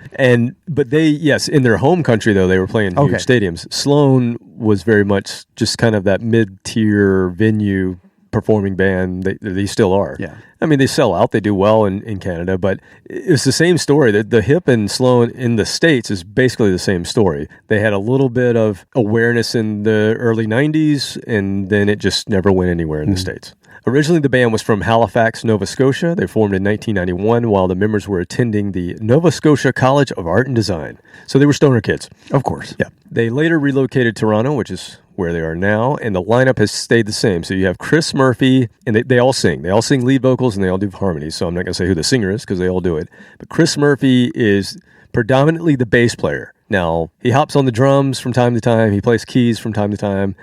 But they, yes, in their home country, though, they were playing huge stadiums. SLOAN was very much just kind of that mid-tier venue performing band. They still are. Yeah. I mean, they sell out. They do well in Canada, but it's the same story. The Hip and SLOAN in the States is basically the same story. They had a little bit of awareness in the early 90s, and then it just never went anywhere in the States. Originally, the band was from Halifax, Nova Scotia. They formed in 1991 while the members were attending the Nova Scotia College of Art and Design. So they were stoner kids. Of course. Yeah. They later relocated to Toronto, which is where they are now, and the lineup has stayed the same. So you have Chris Murphy, and they all sing. They all sing lead vocals, and they all do harmonies. So I'm not going to say who the singer is because they all do it. But Chris Murphy is predominantly the bass player. Now, he hops on the drums from time to time. He plays keys from time to time.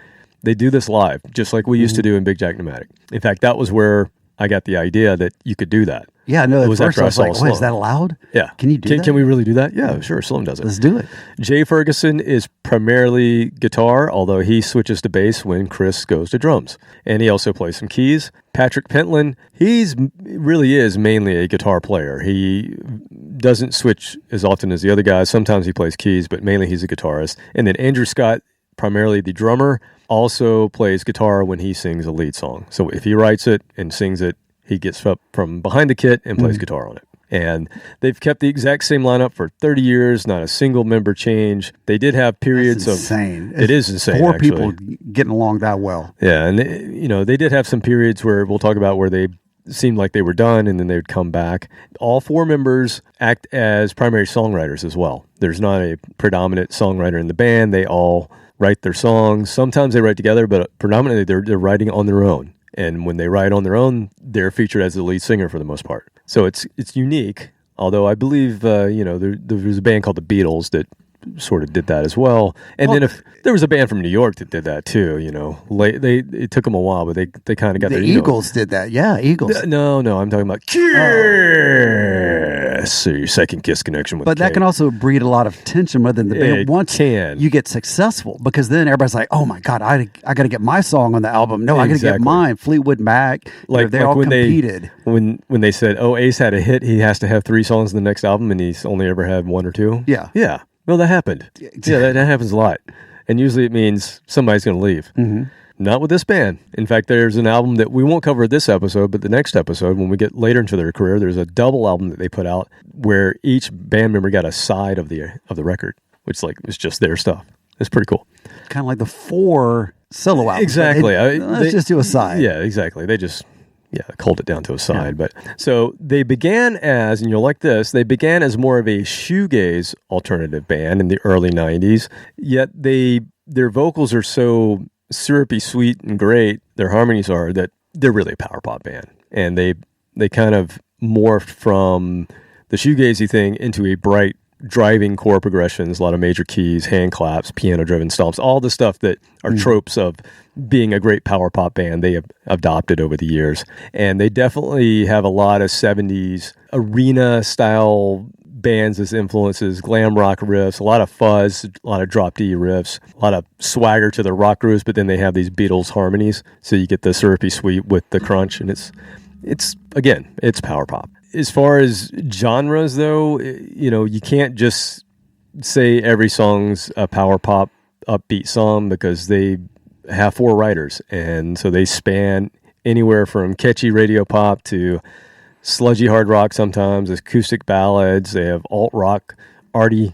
They do this live, just like we used to do in Big Jack Pneumatic. In fact, that was where I got the idea that you could do that. Yeah, no, it was after I saw like, is that allowed? Yeah. Can you do that? Can we really do that? Yeah, sure. SLOAN does it. Let's do it. Jay Ferguson is primarily guitar, although he switches to bass when Chris goes to drums. And he also plays some keys. Patrick Pentland, really is mainly a guitar player. He doesn't switch as often as the other guys. Sometimes he plays keys, but mainly he's a guitarist. And then Andrew Scott, primarily the drummer, also plays guitar when he sings a lead song. So if he writes it and sings it, he gets up from behind the kit and plays guitar on it. And they've kept the exact same lineup for 30 years, not a single member change. They did have periods That's insane. It is insane, Four actually. people getting along that well. Yeah, and they did have some periods where we'll talk about where they seemed like they were done and then they would come back. All four members act as primary songwriters as well. There's not a predominant songwriter in the band. They all write their songs. Sometimes they write together, but predominantly they're writing on their own. And when they write on their own, they're featured as the lead singer for the most part. So it's unique. Although I believe there was a band called the Beatles that sort of did that as well. And then if there was a band from New York that did that too, it took them a while, but they kind of got the their Eagles did that. Yeah, Eagles. No, I'm talking about Kiss. So your second Kiss connection with. But that can also breed a lot of tension within the band once you get successful, because then everybody's like, "Oh my God, I got to get my song on the album. No, I got to get mine." Fleetwood Mac, they all competed. When they said, "Oh, Ace had a hit, he has to have 3 songs in the next album," and he's only ever had 1 or 2. Yeah. Well, that happened. Yeah, that happens a lot, and usually it means somebody's going to leave. Mm-hmm. Not with this band. In fact, there's an album that we won't cover this episode, but the next episode, when we get later into their career, there's a double album that they put out where each band member got a side of the record, which it's just their stuff. It's pretty cool. Kind of like the 4 solo albums. Exactly. Let's just do a side. Yeah, exactly. They just culled it down to a side. Yeah. But so they began as, and you'll like this, they began as more of a shoegaze alternative band in the early 90s, yet their vocals are so syrupy, sweet, and great, their harmonies are, that they're really a power pop band. And they kind of morphed from the shoegazy thing into a bright, driving chord progressions, a lot of major keys, hand claps, piano-driven stomps, all the stuff that are tropes of being a great power pop band they have adopted over the years. And they definitely have a lot of 70s arena-style bands as influences, glam rock riffs, a lot of fuzz, a lot of drop D riffs, a lot of swagger to the rock grooves, but then they have these Beatles harmonies, so you get the syrupy sweet with the crunch, and it's power pop. As far as genres, though, you can't just say every song's a power pop upbeat song, because they have 4 writers, and so they span anywhere from catchy radio pop to sludgy hard rock, sometimes acoustic ballads. They have alt rock, arty.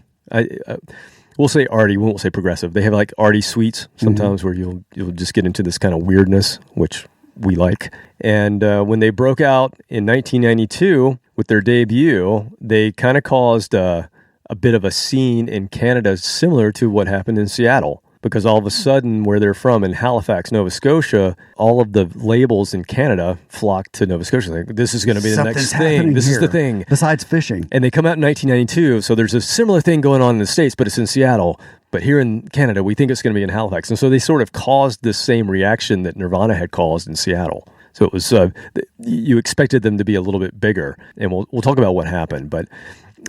We'll say arty. We won't say progressive. They have like arty suites sometimes, where you'll just get into this kind of weirdness, which we like. And when they broke out in 1992 with their debut, they kind of caused a bit of a scene in Canada similar to what happened in Seattle. Because all of a sudden, where they're from, in Halifax, Nova Scotia, all of the labels in Canada flocked to Nova Scotia. Like, this is going to be the next thing. This is the thing. Besides fishing. And they come out in 1992, so there's a similar thing going on in the States, but it's in Seattle. But here in Canada, we think it's going to be in Halifax. And so they sort of caused this same reaction that Nirvana had caused in Seattle. So it was, you expected them to be a little bit bigger. And we'll talk about what happened. But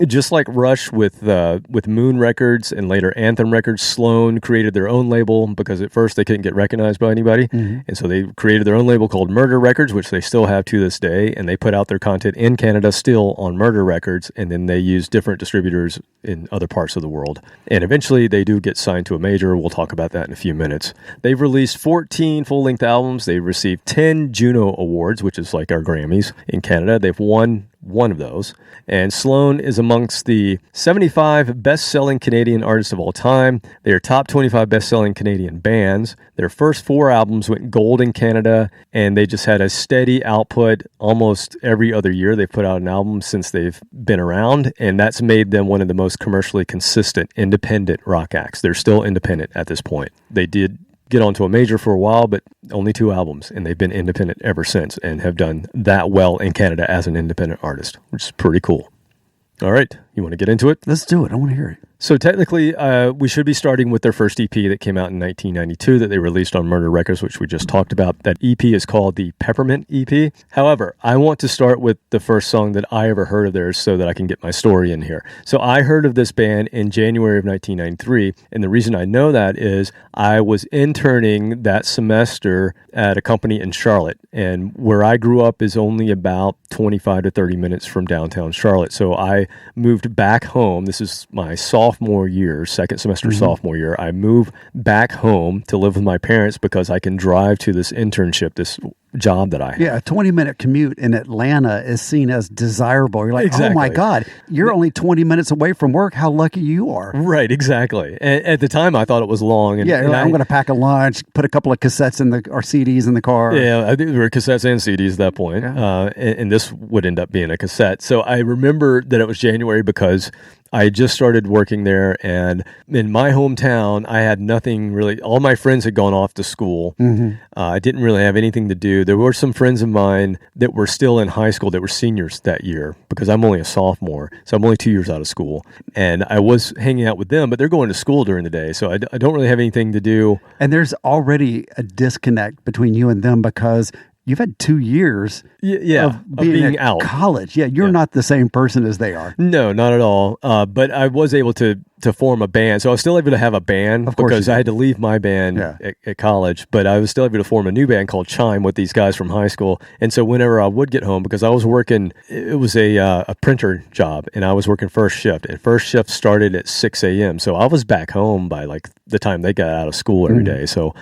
just like Rush with Moon Records and later Anthem Records, SLOAN created their own label, because at first they couldn't get recognized by anybody. And so they created their own label called Murder Records, which they still have to this day. And they put out their content in Canada still on Murder Records. And then they use different distributors in other parts of the world. And eventually they do get signed to a major. We'll talk about that in a few minutes. They've released 14 full-length albums. They received 10 Juno Awards, which is like our Grammys in Canada. They've won one of those. And SLOAN is amongst the 75 best-selling Canadian artists of all time. They are top 25 best-selling Canadian bands. Their first 4 albums went gold in Canada, and they just had a steady output almost every other year. They've put out an album since they've been around, and that's made them one of the most commercially consistent independent rock acts. They're still independent at this point. They did get onto a major for a while, but only 2 albums, and they've been independent ever since and have done that well in Canada as an independent artist, which is pretty cool. All right, you want to get into it? Let's do it. I want to hear it. So technically, we should be starting with their first EP that came out in 1992 that they released on Murder Records, which we just talked about. That EP is called the Peppermint EP. However, I want to start with the first song that I ever heard of theirs so that I can get my story in here. So I heard of this band in January of 1993, and the reason I know that is I was interning that semester at a company in Charlotte, and where I grew up is only about 25 to 30 minutes from downtown Charlotte. So I moved back home. This is my sophomore year, second semester sophomore year. I moved back home to live with my parents because I can drive to this internship, this job that I have. Yeah, a 20-minute commute in Atlanta is seen as desirable. You're like, exactly. Oh my God, you're only 20 minutes away from work. How lucky you are. Right, exactly. And at the time, I thought it was long. And, I'm going to pack a lunch, put a couple of cassettes or CDs in the car. Yeah, I think there were cassettes and CDs at that point. Yeah. And this would end up being a cassette. So I remember that it was January because I just started working there, and in my hometown, I had nothing really. All my friends had gone off to school. I didn't really have anything to do. There were some friends of mine that were still in high school that were seniors that year because I'm only a sophomore, so I'm only 2 years out of school. And I was hanging out with them, but they're going to school during the day, so I don't really have anything to do. And there's already a disconnect between you and them because you've had 2 years of being out college. Yeah, you're not the same person as they are. No, not at all. But I was able to form a band. So I was still able to have a band because I had to leave my band at college. But I was still able to form a new band called Chime with these guys from high school. And so whenever I would get home, because I was working, it was a printer job, and I was working first shift. And first shift started at 6 a.m. So I was back home by like the time they got out of school every day. So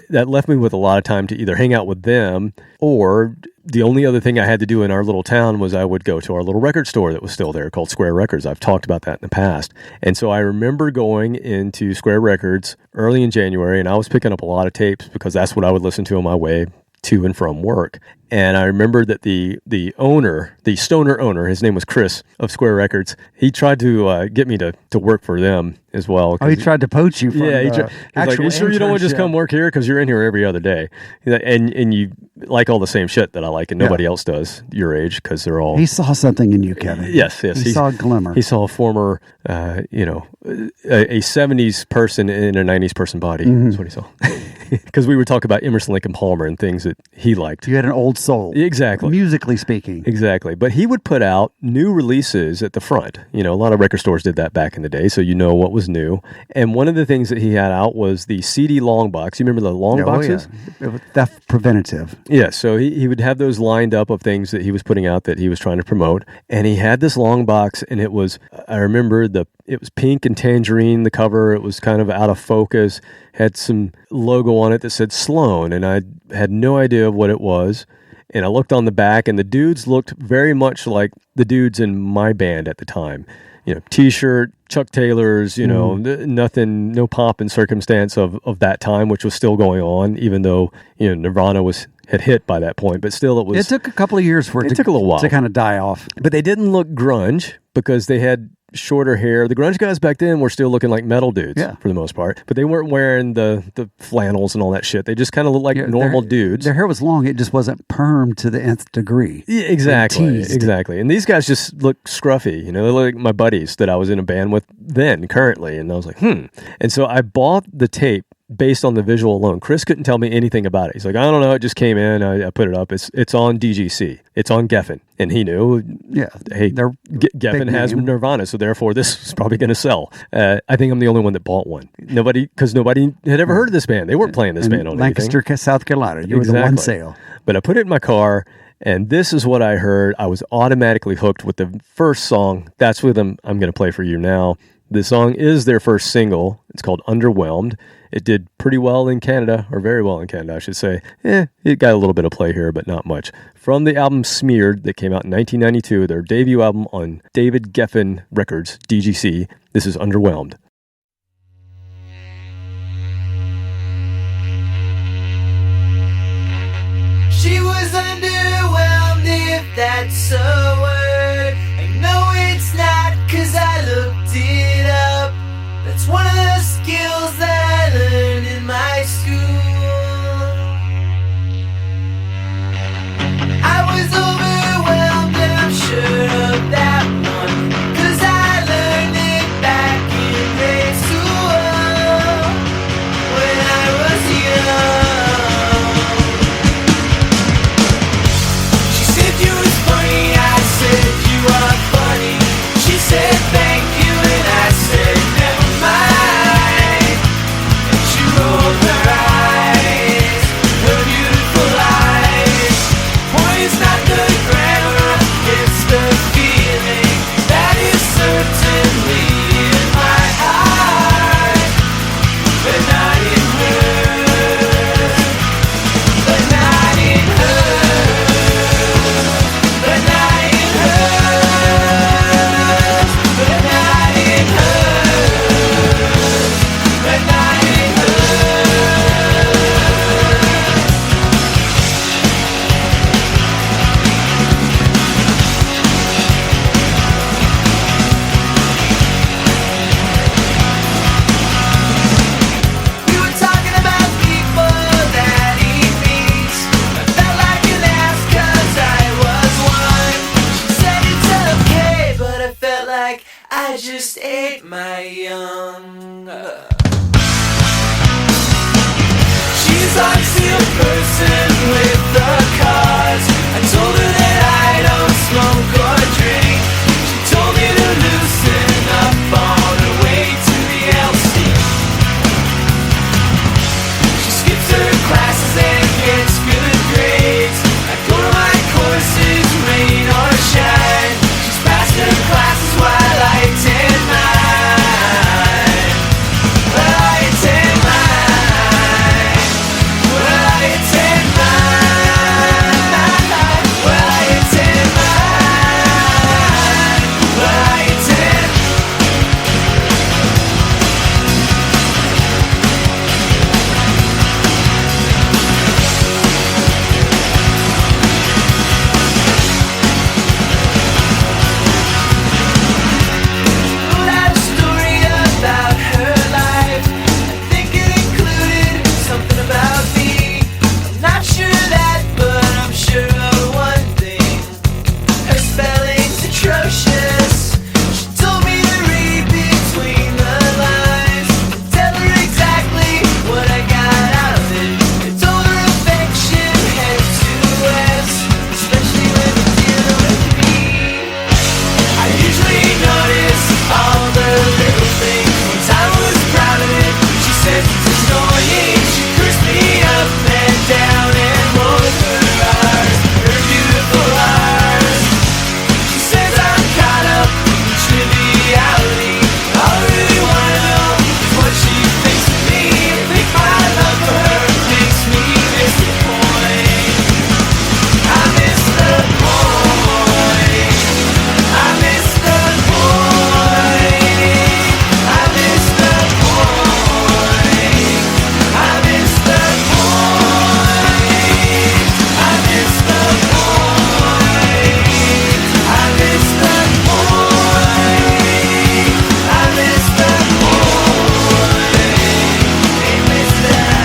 that left me with a lot of time to either hang out with them, or the only other thing I had to do in our little town was I would go to our little record store that was still there called Square Records. I've talked about that in the past. And so I remember going into Square Records early in January, and I was picking up a lot of tapes because that's what I would listen to on my way to and from work. And I remember that the owner, the stoner owner, his name was Chris of Square Records, he tried to get me to work for them as well. Oh, he tried to poach you from he's like, you sure you don't want to just come work here? Because you're in here every other day. And you like all the same shit that I like, and nobody else does your age, because they're all... He saw something in you, Kevin. Yes. He saw a glimmer. He saw a former, a 70s person in a 90s person body. That's what he saw. Because we would talk about Emerson, Lake and Palmer and things that he liked. You had an old soul. Exactly. Musically speaking. Exactly. But he would put out new releases at the front. A lot of record stores did that back in the day, so you know what was new. And one of the things that he had out was the CD long box. You remember the long boxes? Yeah. It was theft preventative. Yeah, so he would have those lined up of things that he was putting out that he was trying to promote. And he had this long box, and it was, I remember it was pink and tangerine, the cover. It was kind of out of focus, had some logo on it that said SLOAN, and I had no idea what it was. And I looked on the back, and the dudes looked very much like the dudes in my band at the time. T-shirt, Chuck Taylors, nothing, no pomp and circumstance of that time, which was still going on, even though, Nirvana had hit by that point. But still, it took a couple of years for it took a little while to kind of die off. But they didn't look grunge because they had shorter hair. The grunge guys back then were still looking like metal dudes for the most part, but they weren't wearing the flannels and all that shit. They just kind of looked like normal dudes. Their hair was long. It just wasn't permed to the nth degree. Yeah, exactly. And these guys just look scruffy. They look like my buddies that I was in a band with then, currently. And I was like, And so I bought the tape based on the visual alone. Chris couldn't tell me anything about it. He's like, I don't know. It just came in. I put it up. It's on DGC. It's on Geffen. And he knew, hey, Geffen has Nirvana, so therefore this is probably going to sell. I think I'm the only one that bought one. Nobody had ever heard of this band. They weren't playing this band on Lancaster, anything. South Carolina. You were the one sale. But I put it in my car, and this is what I heard. I was automatically hooked with the first song. That's with them. I'm going to play for you now. The song is their first single. It's called Underwhelmed. It did pretty well in Canada, or very well in Canada, I should say. It got a little bit of play here, but not much. From the album Smeared that came out in 1992, their debut album on David Geffen Records, DGC, this is Underwhelmed. She was underwhelmed, if that's a word. I know it's not, 'cause I looked it up. That's one of the skills that I learned in my school. I was overwhelmed, and I'm sure of that one, 'cause I learned it back in grade school when I was young. She said you was funny, I said you are funny. She said thank you, and I said never mind. like I just ate my young. She's obviously a person with the cause. I told her that I don't smoke or drink. She told me to loosen up on her way to the LC. She skips her classes and gets good grades. I go to my courses, rain or shine. She's passed her classes while I attend mine. While I attend mine. While I attend mine. While I attend mine. While I attend. Wrote out a story about her life. I think it included something about me. I'm not sure of that, but I'm sure of one thing. Her spelling's atrocious. She told me to read between the lines. Tell her exactly what I got out of it. I told her affection had two F's, especially when you're dealing with me. I usually notice all the little things. One time I was proud of it. She says it's annoying. She cursed me up and down and rolled her eyes, her beautiful eyes. She says I'm caught up in triviality. All I really wanna know is what she thinks of me. I think my love for her makes me miss the point. I miss the point. I miss the point. I miss the point. I miss the point. I miss the point. I miss the point. I miss the point. They miss that.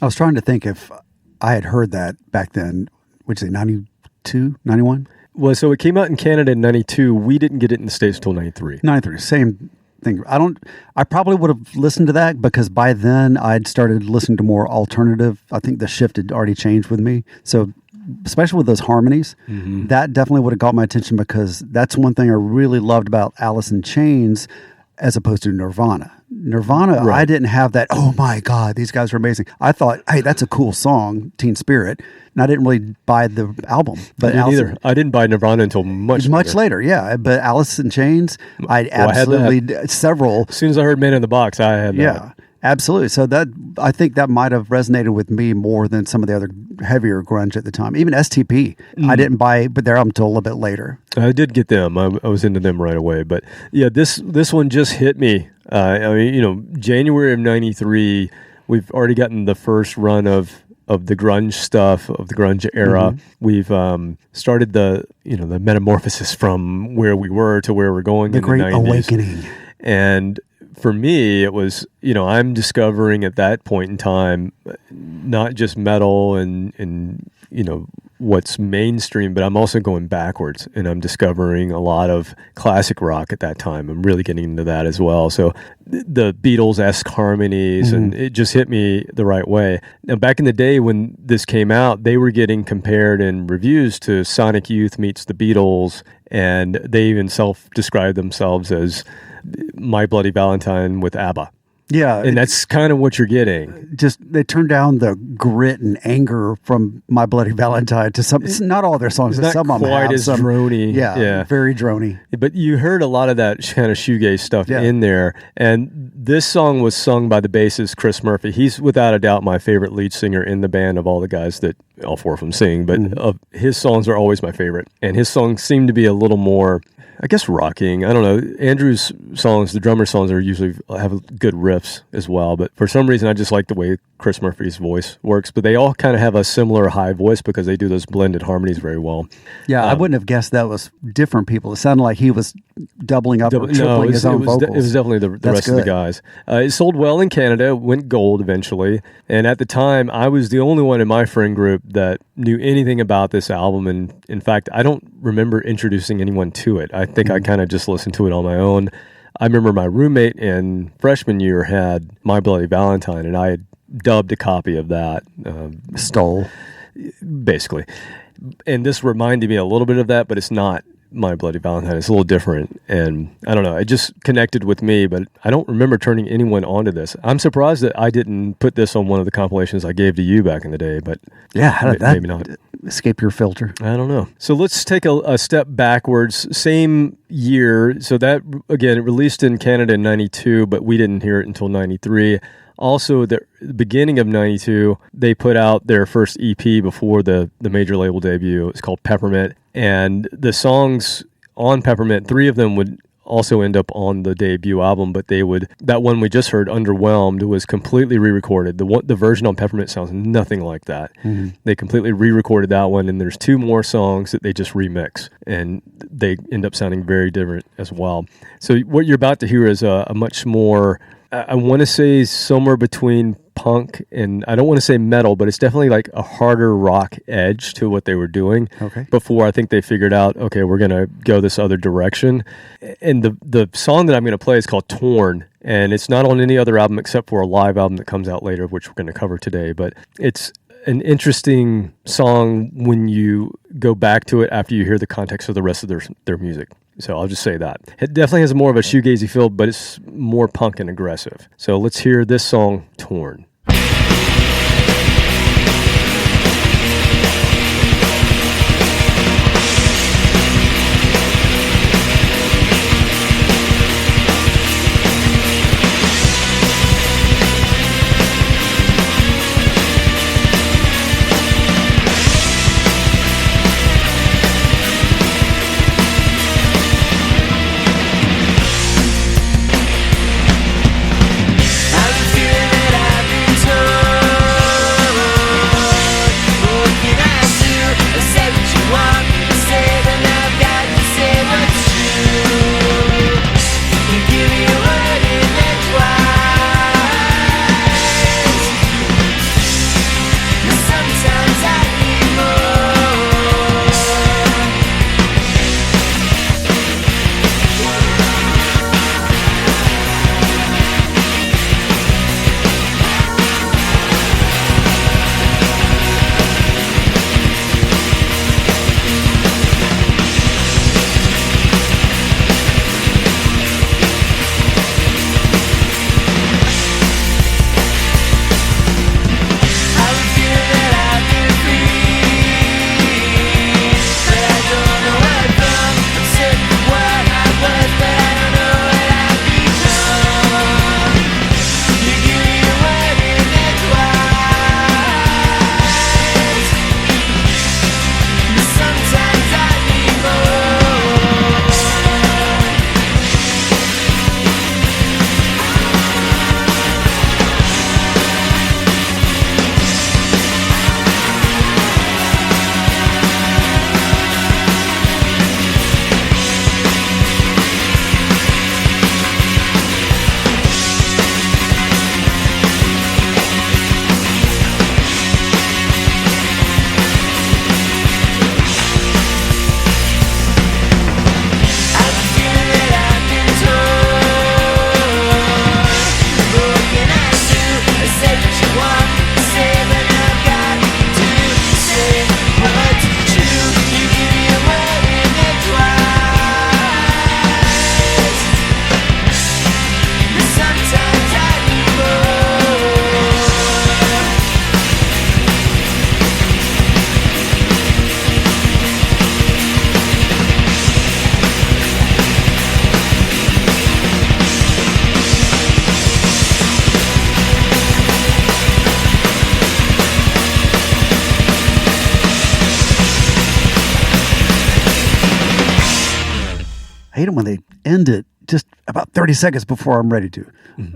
I was trying to think if I had heard that back then, which is 92, 91? Well, so it came out in Canada in 92. We didn't get it in the States until 93. 93, same thing. I probably would have listened to that because by then I'd started listening to more alternative. I think the shift had already changed with me. So especially with those harmonies, that definitely would have got my attention because that's one thing I really loved about Alice in Chains as opposed to Nirvana. Nirvana, Right. I didn't have that, oh my God, these guys are amazing. I thought, hey, that's a cool song, Teen Spirit. And I didn't really buy the album. But I didn't Alice- either. I didn't buy Nirvana until much later, yeah. But Alice in Chains, I absolutely, several. As soon as I heard Man in the Box, I had that. Yeah, absolutely. So that I think that might have resonated with me more than some of the other heavier grunge at the time. Even STP, I didn't buy but their album until a little bit later. I did get them. I was into them right away. But yeah, this one just hit me. I mean, January of '93, we've already gotten the first run of the grunge stuff, of the grunge era. We've started the metamorphosis from where we were to where we're going. The in Great the 90s. Awakening. And for me, it was, I'm discovering at that point in time, not just metal and what's mainstream, but I'm also going backwards and I'm discovering a lot of classic rock at that time. I'm really getting into that as well. So the Beatles-esque harmonies, and it just hit me the right way. Now, back in the day when this came out, they were getting compared in reviews to Sonic Youth meets the Beatles, and they even self-described themselves as My Bloody Valentine with ABBA. Yeah. And that's kind of what you're getting. Just, they turned down the grit and anger from My Bloody Valentine to some, it's not all their songs, but It's some not of them quite have as some, droney. Yeah, very droney. But you heard a lot of that kind of shoegaze stuff in there. And this song was sung by the bassist Chris Murphy. He's without a doubt my favorite lead singer in the band of all the guys that all four of them sing. But his songs are always my favorite. And his songs seem to be a little more, I guess, rocking. I don't know. Andrew's songs, the drummer songs, are usually have good riffs as well. But for some reason, I just like the way Chris Murphy's voice works. But they all kind of have a similar high voice because they do those blended harmonies very well. Yeah, I wouldn't have guessed that was different people. It sounded like he was doubling up or tripling his own vocals. It was definitely the rest of the guys. It sold well in Canada, went gold eventually. And at the time, I was the only one in my friend group that knew anything about this album. And in fact, I don't remember introducing anyone to it. I think I kind of just listened to it on my own. I remember my roommate in freshman year had My Bloody Valentine, and I had dubbed a copy of that. Stole. Basically. And this reminded me a little bit of that, but it's not My Bloody Valentine. It's a little different. And I don't know, it just connected with me, but I don't remember turning anyone onto this. I'm surprised that I didn't put this on one of the compilations I gave to you back in the day, but yeah, how did that maybe not escape your filter? I don't know. So let's take a step backwards. Same year. So that, again, it released in Canada in 92, but we didn't hear it until 93. Also, the beginning of 92, they put out their first EP before the major label debut. It's called Peppermint. And the songs on Peppermint, 3 of them would also end up on the debut album, but that one we just heard, Underwhelmed, was completely re-recorded. The version on Peppermint sounds nothing like that. They completely re-recorded that one, and there's 2 more songs that they just remix, and they end up sounding very different as well. So what you're about to hear is a much more, I want to say somewhere between punk and, I don't want to say metal, but it's definitely like a harder rock edge to what they were doing. Okay. Before I think they figured out, okay, we're going to go this other direction. And the song that I'm going to play is called Torn, and it's not on any other album except for a live album that comes out later, which we're going to cover today. But it's an interesting song when you go back to it after you hear the context of the rest of their music. So I'll just say that. It definitely has more of a shoegazy feel, but it's more punk and aggressive. So let's hear this song, Torn. I've been feeling that I've been torn. I hate them when they end it just about 30 seconds before I'm ready to.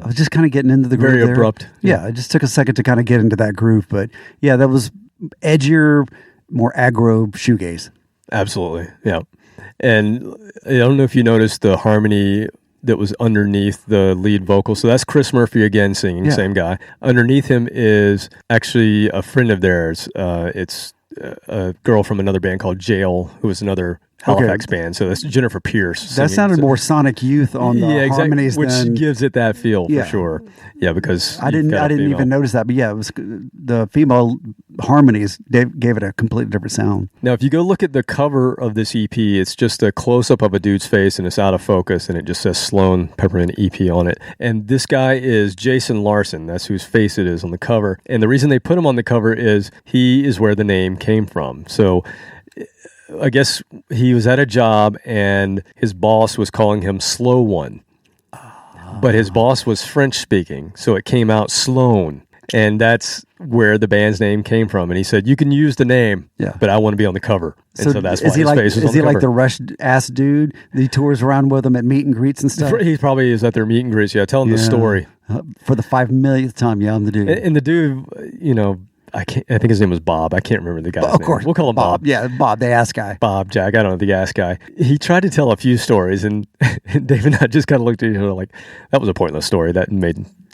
I was just kind of getting into the groove. Very abrupt. Yeah, it just took a second to kind of get into that groove. But yeah, that was edgier, more aggro shoegaze. Absolutely. Yeah. And I don't know if you noticed the harmony that was underneath the lead vocal. So that's Chris Murphy again singing, same guy. Underneath him is actually a friend of theirs. It's a girl from another band called Jail, who was another Halifax band. So that's Jennifer Pierce singing. That sounded more Sonic Youth on the harmonies, which than, gives it that feel for sure. Yeah, because I didn't even notice that, but yeah, it was the female harmonies. They gave it a completely different sound. Now, if you go look at the cover of this EP, it's just a close up of a dude's face, and it's out of focus, and it just says SLOAN Peppermint EP on it. And this guy is Jason Larson. That's whose face it is on the cover. And the reason they put him on the cover is he is where the name came from. So I guess he was at a job and his boss was calling him Slow One. But his boss was French speaking, so it came out Sloan. And that's where the band's name came from. And he said, you can use the name, but I want to be on the cover. And so that's why his face was on the cover. Is he like the Rush ass dude? He tours around with them at meet and greets and stuff? He probably is at their meet and greets, tell them the story. For the 5 millionth time, I'm the dude. And the dude, I think his name was Bob. I can't remember the guy's name. Of course. We'll call him Bob. Yeah, Bob, the ass guy. Bob, Jack, I don't know, the ass guy. He tried to tell a few stories, and Dave and I just kind of looked at each other like, that was a pointless story. That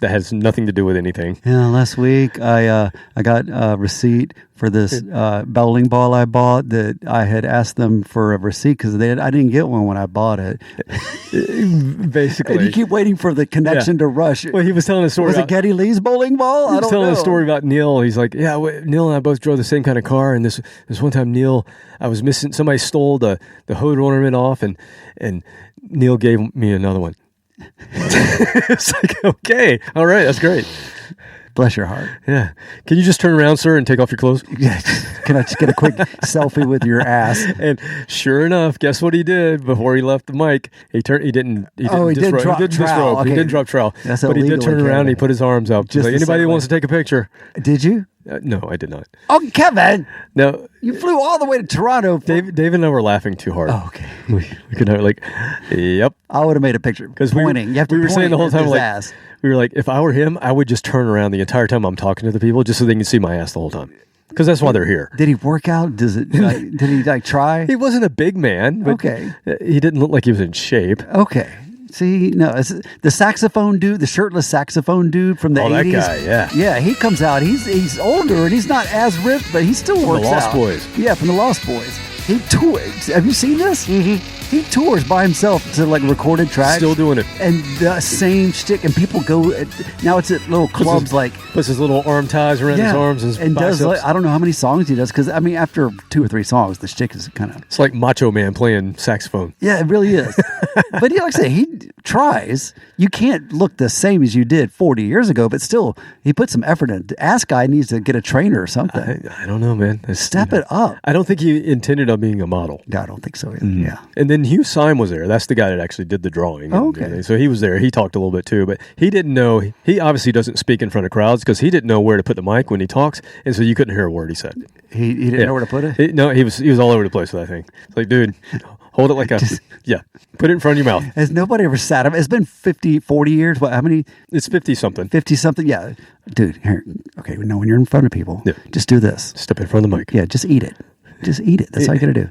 has nothing to do with anything. Yeah, last week I got a receipt for this bowling ball I bought that I had asked them for a receipt because I didn't get one when I bought it. Basically. And you keep waiting for the connection to Rush. Well, he was telling a story. Was it Geddy Lee's bowling ball? He was telling a story about Neil. He's like, Neil and I both drove the same kind of car. And this one time, Neil, I was missing, somebody stole the hood ornament off, and Neil gave me another one. It's like, okay, all right, that's great. Bless your heart. Yeah. Can you just turn around, sir, and take off your clothes? Yeah. Can I just get a quick selfie with your ass? And sure enough, guess what he did before he left the mic? He didn't drop trowel. Okay. He didn't drop trowel. That's but he did turn around and he Kevin. put his arms up. Just like, anybody who wants to take a picture? Did you? No, I did not. Oh, Kevin. No. You flew all the way to Toronto. Dave and I were laughing too hard. Oh, okay. We could have yep. I would have made a picture. Because pointing. You have to we were point saying the whole time, like, ass. We were like, if I were him, I would just turn around the entire time I'm talking to the people just so they can see my ass the whole time. Because that's why they're here. Did he work out? Did he try? He wasn't a big man. But he didn't look like he was in shape. Okay. See, no, it's the saxophone dude, the shirtless saxophone dude from the 80s. That guy, yeah. Yeah, he comes out. He's older and he's not as ripped, but he still works out. From the Lost Boys. Yeah, from the Lost Boys. He tours. Have you seen this? Mm-hmm. He tours by himself to like recorded tracks. Still doing it. And the same shtick. And people go, now it's at little clubs puts his little arm ties around his arms and his biceps. Does, I don't know how many songs he does. Because, I mean, after 2 or 3 songs, the shtick is kind of. It's like Macho Man playing saxophone. Yeah, it really is. But like I say, he tries. You can't look the same as you did 40 years ago, but still, he put some effort in. The ass guy needs to get a trainer or something. I don't know, man. Step it up. I don't think he intended on being a model. No, I don't think so either. Yeah. And then Hugh Syme was there. That's the guy that actually did the drawing. Oh, okay. So he was there. He talked a little bit too, but he didn't know. He obviously doesn't speak in front of crowds because he didn't know where to put the mic when he talks, and so you couldn't hear a word he said. He didn't know where to put it? He was all over the place with that thing. It's like, dude, hold it like a... Put it in front of your mouth. Has nobody ever sat him? It's been 40 years. What? How many? It's 50-something. 50-something? Yeah. Dude, here. Okay, now when you're in front of people, just do this. Step in front of the mic. Yeah, just eat it. Just eat it. That's all you got to do.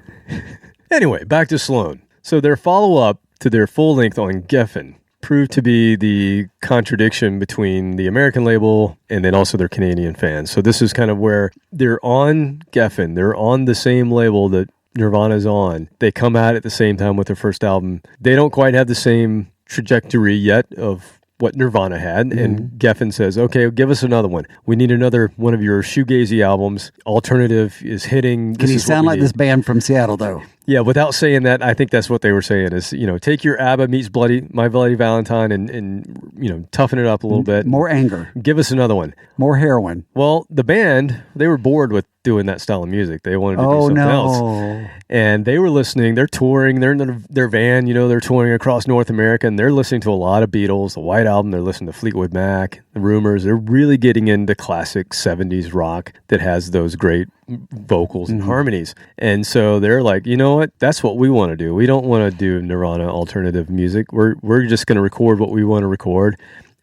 Anyway, back to SLOAN. So their follow-up to their full length on Geffen proved to be the contradiction between the American label and then also their Canadian fans. So this is kind of where they're on Geffen. They're on the same label that Nirvana's on. They come out at the same time with their first album. They don't quite have the same trajectory yet of what Nirvana had, and Geffen says, okay, give us another one. We need another one of your shoegazy albums. Alternative is hitting. Can he sound like this band from Seattle, though? Yeah, without saying that, I think that's what they were saying is, take your ABBA meets My Bloody Valentine and toughen it up a little bit. More anger. Give us another one. More heroin. Well, the band, they were bored with doing that style of music. They wanted to do something else. And they were listening. They're touring. They're in their van. They're touring across North America, and they're listening to a lot of Beatles, the White Album. They're listening to Fleetwood Mac, the Rumors. They're really getting into classic 70s rock that has those great vocals and harmonies. And so they're like, you know what? That's what we want to do. We don't want to do Nirvana alternative music. We're just going to record what we want to record.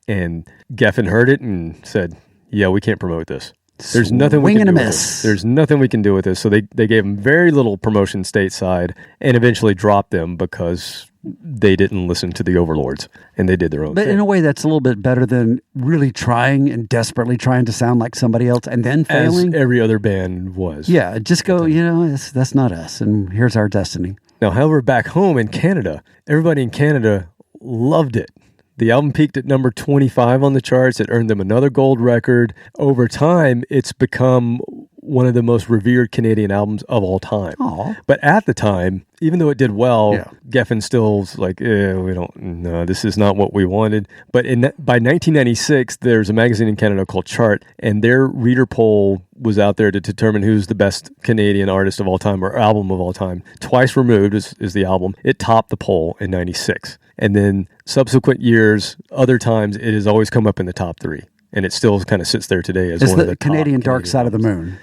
And Geffen heard it and said, yeah, we can't promote this. There's nothing we can do with this. There's nothing we can do with this. So they gave them very little promotion stateside and eventually dropped them because they didn't listen to the overlords and they did their own thing. But in a way, that's a little bit better than really trying and desperately trying to sound like somebody else and then failing. As every other band was. Yeah, just go, that's not us, and here's our destiny. Now, however, back home in Canada, everybody in Canada loved it. The album peaked at number 25 on the charts. It earned them another gold record. Over time, it's become one of the most revered Canadian albums of all time. Aww. But at the time, even though it did well, Geffen still was like, this is not what we wanted. But by 1996, there's a magazine in Canada called Chart, and their reader poll was out there to determine who's the best Canadian artist of all time or album of all time. Twice Removed is the album. It topped the poll in 96. And then subsequent years, other times, it has always come up in the top 3. And it still kind of sits there today as one of the Canadian Dark Side of the Moon.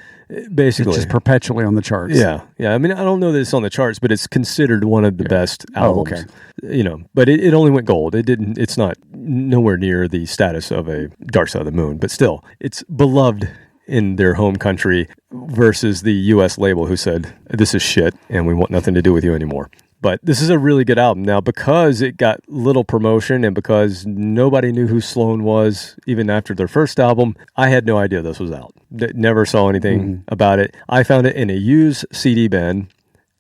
Basically. It's just perpetually on the charts. Yeah. I mean, I don't know that it's on the charts, but it's considered one of the best albums. Oh, okay. But it only went gold. It's not nowhere near the status of a Dark Side of the Moon, but still, it's beloved in their home country versus the U.S. label who said, this is shit and we want nothing to do with you anymore. But this is a really good album. Now, because it got little promotion and because nobody knew who SLOAN was, even after their first album, I had no idea this was out. Never saw anything about it. I found it in a used CD bin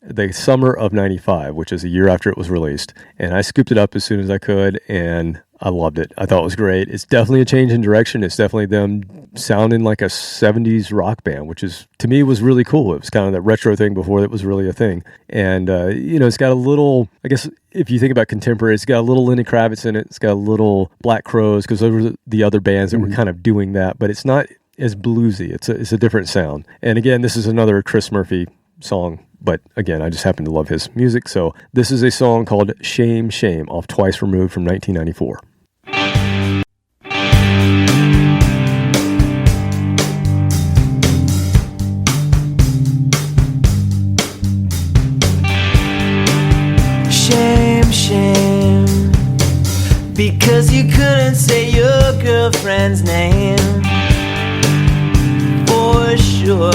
the summer of 95, which is a year after it was released. And I scooped it up as soon as I could, and I loved it. I thought it was great. It's definitely a change in direction. It's definitely them sounding like a 70s rock band, which is, to me, was really cool. It was kind of that retro thing before it was really a thing. And, it's got a little, I guess, if you think about contemporary, it's got a little Lenny Kravitz in it. It's got a little Black Crowes, because those were the other bands that were kind of doing that. But it's not as bluesy. It's a different sound. And again, this is another Chris Murphy song. But again, I just happen to love his music. So this is a song called Shame, Shame off Twice Removed from 1994. Shame, shame, because you couldn't say your girlfriend's name for sure.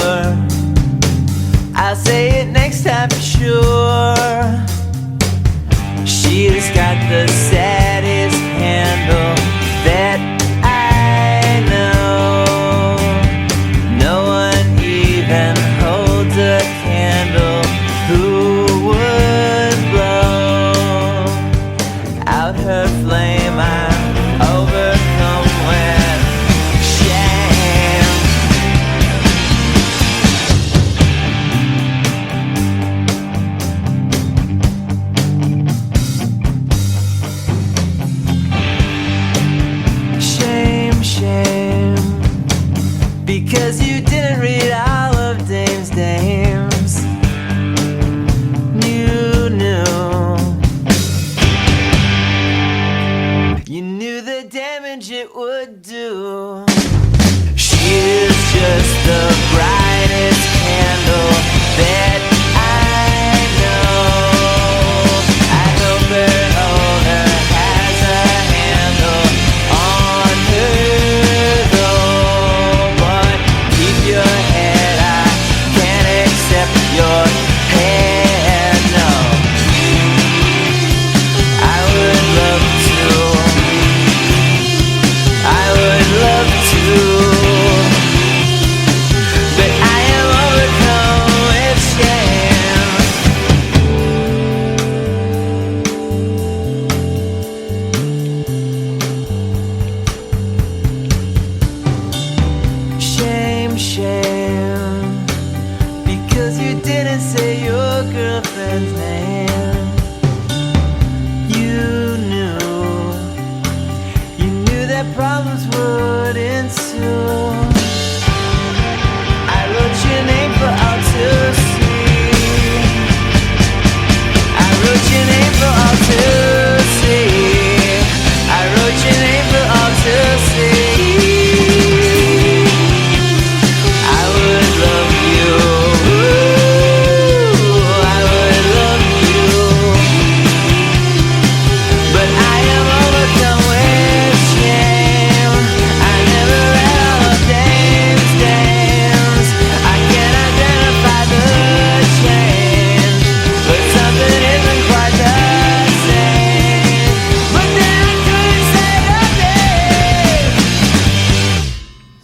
I'll say it next time for sure. She's got the saddest handle that I know. No one even holds a candle who would blow out her flame. I'm overcome with shame. Because you didn't read all of Dame's Dames. You knew the damage it would do. She is just the brightest candle that I know. I hope her owner has a handle on her though. But keep your head, I can't accept your head, no. I would love to, but I am overcome.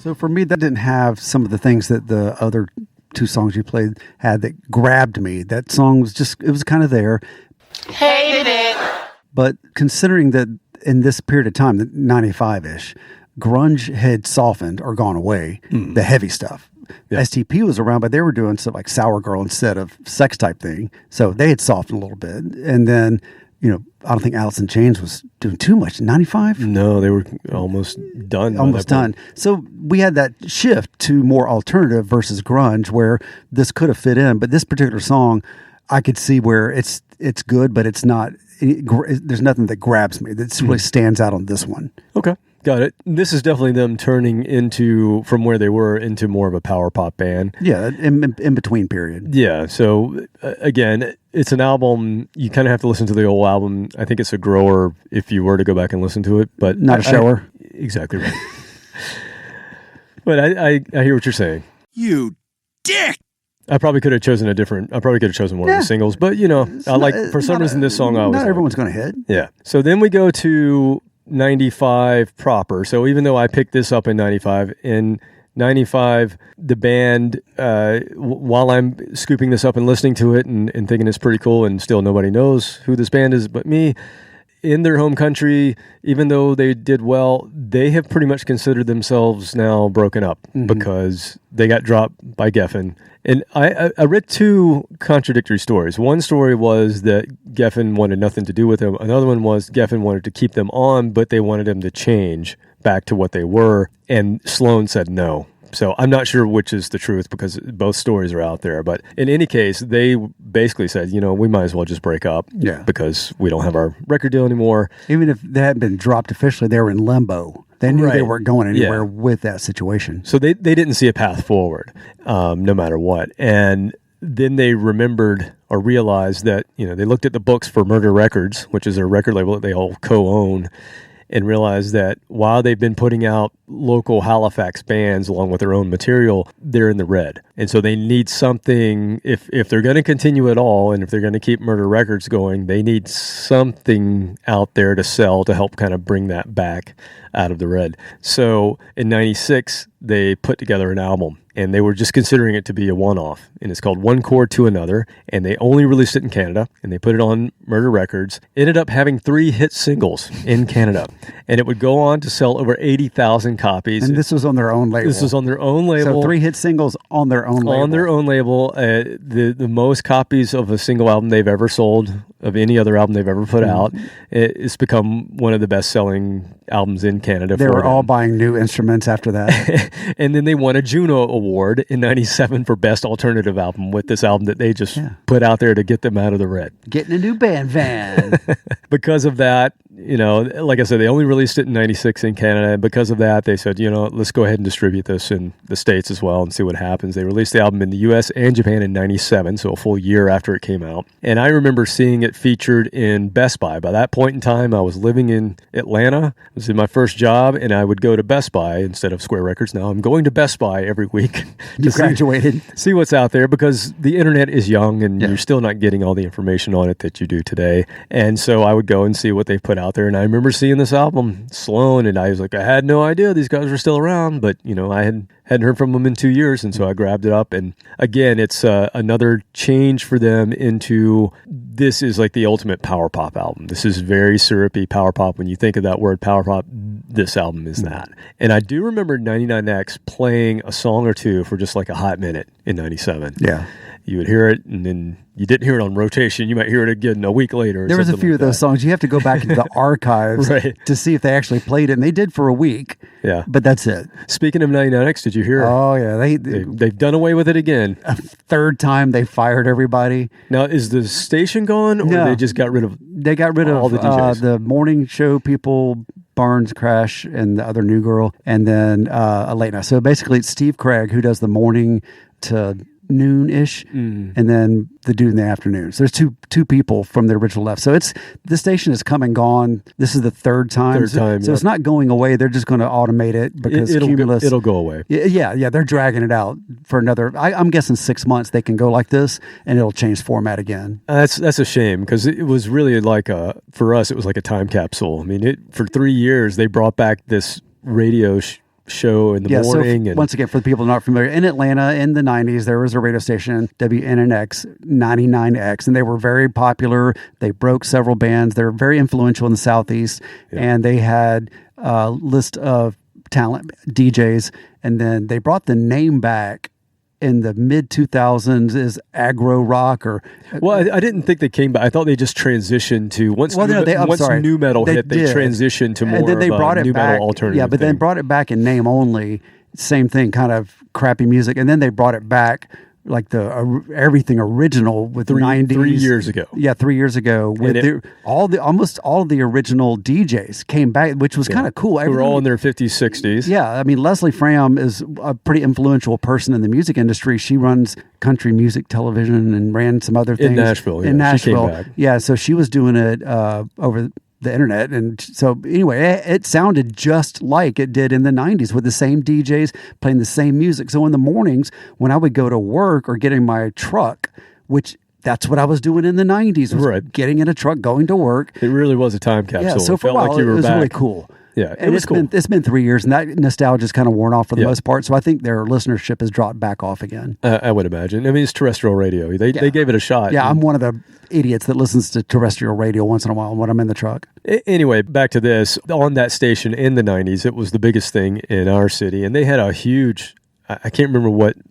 So for me, that didn't have some of the things that the other two songs you played had that grabbed me. That song was just, it was kind of there. Hated it. But considering that in this period of time, the 95-ish, grunge had softened or gone away, the heavy stuff. Yeah. STP was around, but they were doing stuff like Sour Girl instead of Sex type thing. So they had softened a little bit. And then, you know, I don't think Alice in Chains was doing too much in 95. No, they were almost done. Almost done. So we had that shift to more alternative versus grunge where this could have fit in. But this particular song, I could see where it's good, but it's not, there's nothing that grabs me. That really stands out on this one. Okay. Got it. This is definitely them turning into, from where they were, into more of a power pop band. Yeah, in between period. Yeah. So again, it's an album. You kind of have to listen to the whole album. I think it's a grower if you were to go back and listen to it, but not a shower. Exactly right. But I hear what you're saying. You dick. I probably could have chosen one of the singles, but you know, I like, for some reason, this song Not everyone's going to hit. Yeah. So then we go to 95 proper. So even though I picked this up in 95, the band, while I'm scooping this up and listening to it and thinking it's pretty cool, and still nobody knows who this band is but me, in their home country, even though they did well, they have pretty much considered themselves now broken up because they got dropped by Geffen. And I read two contradictory stories. One story was that Geffen wanted nothing to do with them. Another one was Geffen wanted to keep them on, but they wanted them to change back to what they were. And SLOAN said no. So I'm not sure which is the truth because both stories are out there. But in any case, they basically said, you know, we might as well just break up because we don't have our record deal anymore. Even if they hadn't been dropped officially, they were in limbo. They knew they weren't going anywhere with that situation. So they didn't see a path forward, no matter what. And then they remembered or realized that, you know, they looked at the books for Murder Records, which is a record label that they all co-own, and realized that while they've been putting out local Halifax bands along with their own material, they're in the red. And so they need something, if they're going to continue at all, and if they're going to keep Murder Records going, they need something out there to sell to help kind of bring that back out of the red. So in 96, they put together an album, and they were just considering it to be a one-off. And it's called One Chord to Another, and they only released it in Canada, and they put it on Murder Records. Ended up having 3 hit singles in Canada, and it would go on to sell over 80,000 copies. And this was on their own label. This was on their own label. So 3 hit singles on their own label. On their own label. The most copies of a single album they've ever sold, of any other album they've ever put out. It's become one of the best-selling albums in Canada. They were all buying new instruments after that. And then they won a Juno Award in 97 for Best Alternative Album with this album that they just put out there to get them out of the red. Getting a new band van. Because of that, you know, like I said, they only released it in 96 in Canada. And because of that, they said, you know, let's go ahead and distribute this in the States as well and see what happens. They released the album in the US and Japan in 97, so a full year after it came out. And I remember seeing it featured in Best Buy. By that point in time, I was living in Atlanta. It was in my first job, and I would go to Best Buy instead of Square Records. Now I'm going to Best Buy every week. You graduated. See what's out there, because the internet is young and you're still not getting all the information on it that you do today. And so I would go and see what they put out there. And I remember seeing this album, SLOAN, and I was like, I had no idea these guys were still around, but you know, I hadn't heard from them in 2 years, and so I grabbed it up. And again, it's another change for them into, this is like the ultimate power pop album. This is very syrupy power pop. When you think of that word power pop, this album is that. And I do remember 99X playing a song or two for just like a hot minute in 97. Yeah. You would hear it, and then you didn't hear it on rotation. You might hear it again a week later. There was a few of those songs. You have to go back into the archives to see if they actually played it. And they did for a week. Yeah. But that's it. Speaking of 99X, did you hear it? Oh, yeah. They've done away with it again. A third time they fired everybody. Now, is the station gone, or they just got rid of They got rid all of the DJs? The morning show people, Barnes, Crash, and the other new girl, and then a late night. So basically, it's Steve Craig who does the morning to noon-ish, and then the dude in the afternoon. So there's two people from the original left. So the station is come and gone. This is the third time. So it's not going away. They're just going to automate it because Cumulus... It'll go away. Yeah. They're dragging it out for another... I'm guessing 6 months they can go like this, and it'll change format again. That's a shame, because it was really like for us, it was like a time capsule. I mean, for 3 years, they brought back this radio show in the morning. So once again, for the people not familiar, in Atlanta in the 90s, there was a radio station, WNNX 99X, and they were very popular. They broke several bands. They were very influential in the Southeast, and they had a list of talent DJs, and then they brought the name back in the mid 2000s as aggro rock or I didn't think they came back. I thought they just transitioned to once new metal hit, they transitioned to more and then they brought it new back, metal alternative. Yeah, but then brought it back in name only, same thing, kind of crappy music, and then they brought it back like the everything original with the 90s. 3 years ago. Yeah, 3 years ago. With almost all of the original DJs came back, which was kind of cool. They were all in their 50s, 60s. Yeah, I mean, Leslie Fram is a pretty influential person in the music industry. She runs country music television and ran some other things. In Nashville, In Nashville. She came back. Yeah, so she was doing it over the internet, and so anyway, it sounded just like it did in the 90s with the same DJs playing the same music. So in the mornings when I would go to work or get in my truck, which that's what I was doing in the 90s, was getting in a truck, going to work. It really was a time capsule. Yeah, so for a while, it was really cool. Yeah, and it's been 3 years, and that nostalgia's kind of worn off for the most part. So I think their listenership has dropped back off again. I would imagine. I mean, it's terrestrial radio. They gave it a shot. Yeah, I'm one of the idiots that listens to terrestrial radio once in a while when I'm in the truck. Anyway, back to this. On that station in the 90s, it was the biggest thing in our city, and they had a huge... I can't remember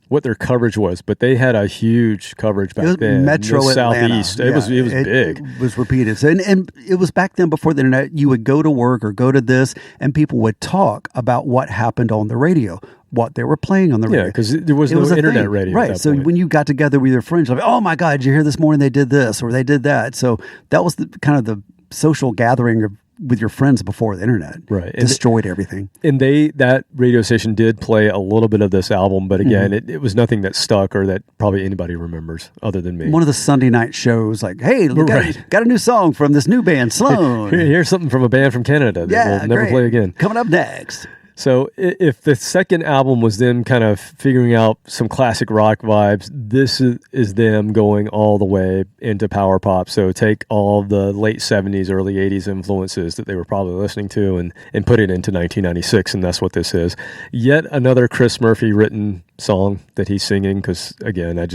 what their coverage was, but they had a huge coverage back then. Metro the Atlanta. Southeast. It was big. It was repeated. And it was back then before the internet. You would go to work or go to this, and people would talk about what happened on the radio, what they were playing on the radio. Yeah, because there was no internet radio. Right. So when you got together with your friends, like, oh my God, did you hear this morning they did this or they did that? So that was kind of the social gathering with your friends before the internet. Right. Destroyed everything. And that radio station did play a little bit of this album, but again, it was nothing that stuck or that probably anybody remembers other than me. One of the Sunday night shows, like, hey, got a new song from this new band, SLOAN. Here's something from a band from Canada that we'll never play again. Coming up next. So if the second album was them kind of figuring out some classic rock vibes, this is them going all the way into power pop. So take all the late 70s, early 80s influences that they were probably listening to and put it into 1996, and that's what this is. Yet another Chris Murphy written song that he's singing, because again, I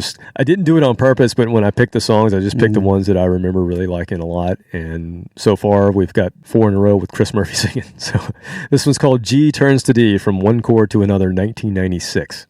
didn't do it on purpose, but when I picked the songs, I just picked the ones that I remember really liking a lot. And so far, we've got 4 in a row with Chris Murphy singing. So this one's called G Turns to D, from one chord to another, 1996.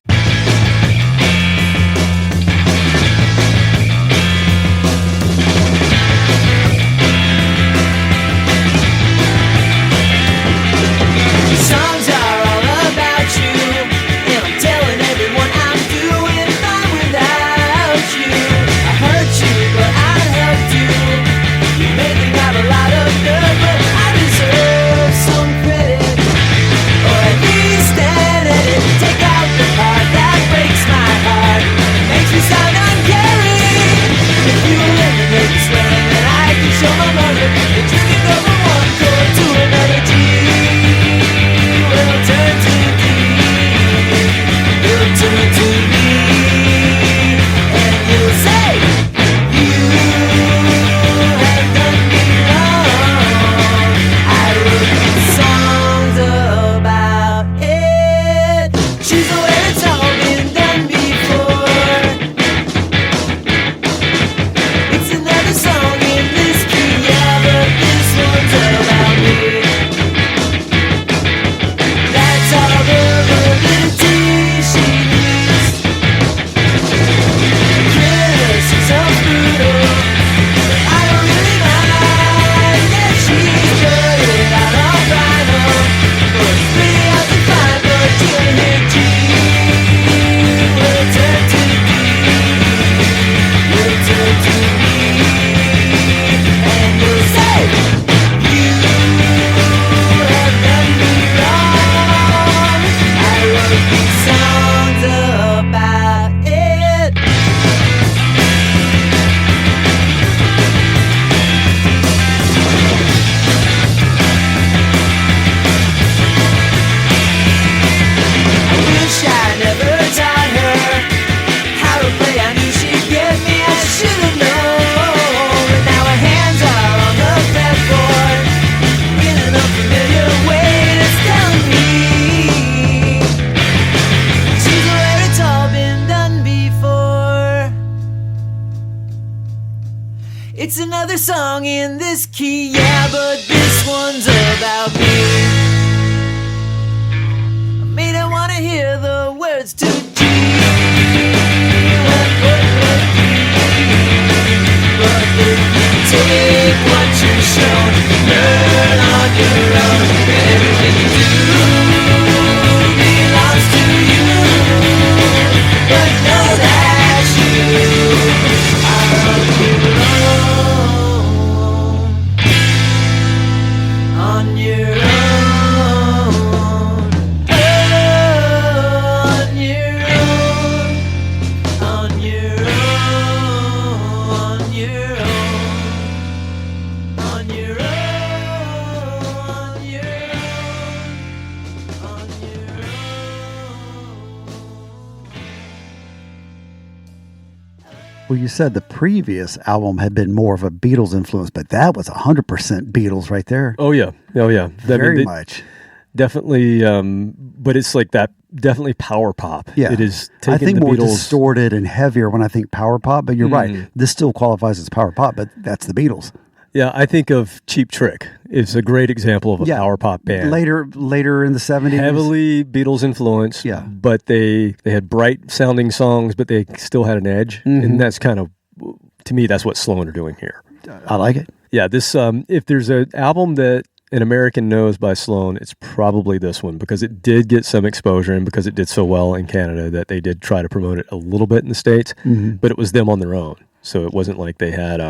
another song in this key, yeah, but this one's about me. I may not want to hear the words too deep, but if you take what you're shown, learn on your own, everything you do belongs to you, but know that you are on your own, on your own, on your own, on your own, on your own, on your own, on your own, on your own. Well, you said the previous album had been more of a Beatles influence, but that was 100% Beatles right there. Oh yeah. Very much. Definitely, but it's like that. Definitely power pop. Yeah. It is. I Taking think the more Beatles. distorted and heavier when I think power pop, but you're right. This still qualifies as power pop, but that's the Beatles. Yeah, I think of Cheap Trick. It's a great example of a power pop band. Later in the 70s. Heavily Beatles influence. Yeah. But they had bright sounding songs, but they still had an edge. And that's kind of, to me, that's what SLOAN are doing here. I like it. Yeah, this if there's an album that an American knows by SLOAN, it's probably this one, because it did get some exposure and because it did so well in Canada that they did try to promote it a little bit in the States, but it was them on their own. So it wasn't like they had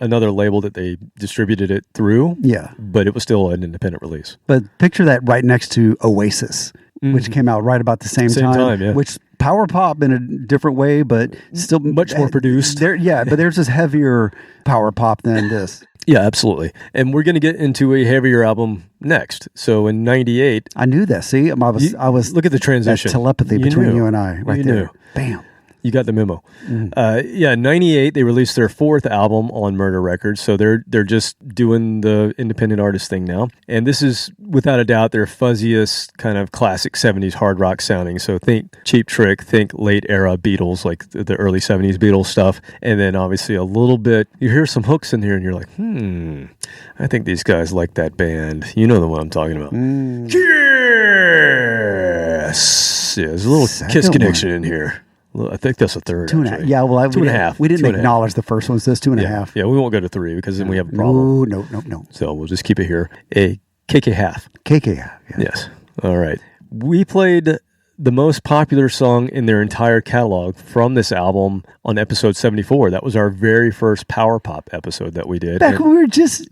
another label that they distributed it through. Yeah. But it was still an independent release. But picture that right next to Oasis, which came out right about the same time. Yeah. Which power pop in a different way, but still much more produced. But there's this heavier power pop than this. Yeah, absolutely. And we're going to get into a heavier album next. So in '98, I knew that. See, I was look at the transition. That telepathy between you and I, right there. Knew. Bam. You got the memo. In '98, they released their fourth album on Murder Records. So they're just doing the independent artist thing now. And this is, without a doubt, their fuzziest kind of classic 70s hard rock sounding. So think Cheap Trick, think late era Beatles, like the early 70s Beatles stuff. And then obviously a little bit, you hear some hooks in here and you're like, I think these guys like that band. You know the one I'm talking about. Yes. Yeah, there's a little Kiss connection in here. I think that's a third. 2.5. Actually. Yeah, well, 2.5. We didn't acknowledge the first one, so it's 2.5. Yeah, we won't go to 3 because then we have a problem. No. So we'll just keep it here. A KK half. KK half. Yeah. Yes. All right. We played the most popular song in their entire catalog from this album on episode 74. That was our very first power pop episode that we did. Back when we were just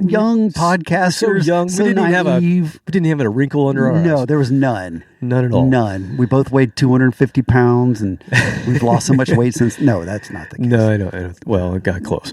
young podcasters, so young, so we didn't naive. We didn't have a wrinkle under our eyes. No, there was none. None at all. None. We both weighed 250 pounds, and we've lost so much weight since. No, that's not the case. No, I know. Well, it got close.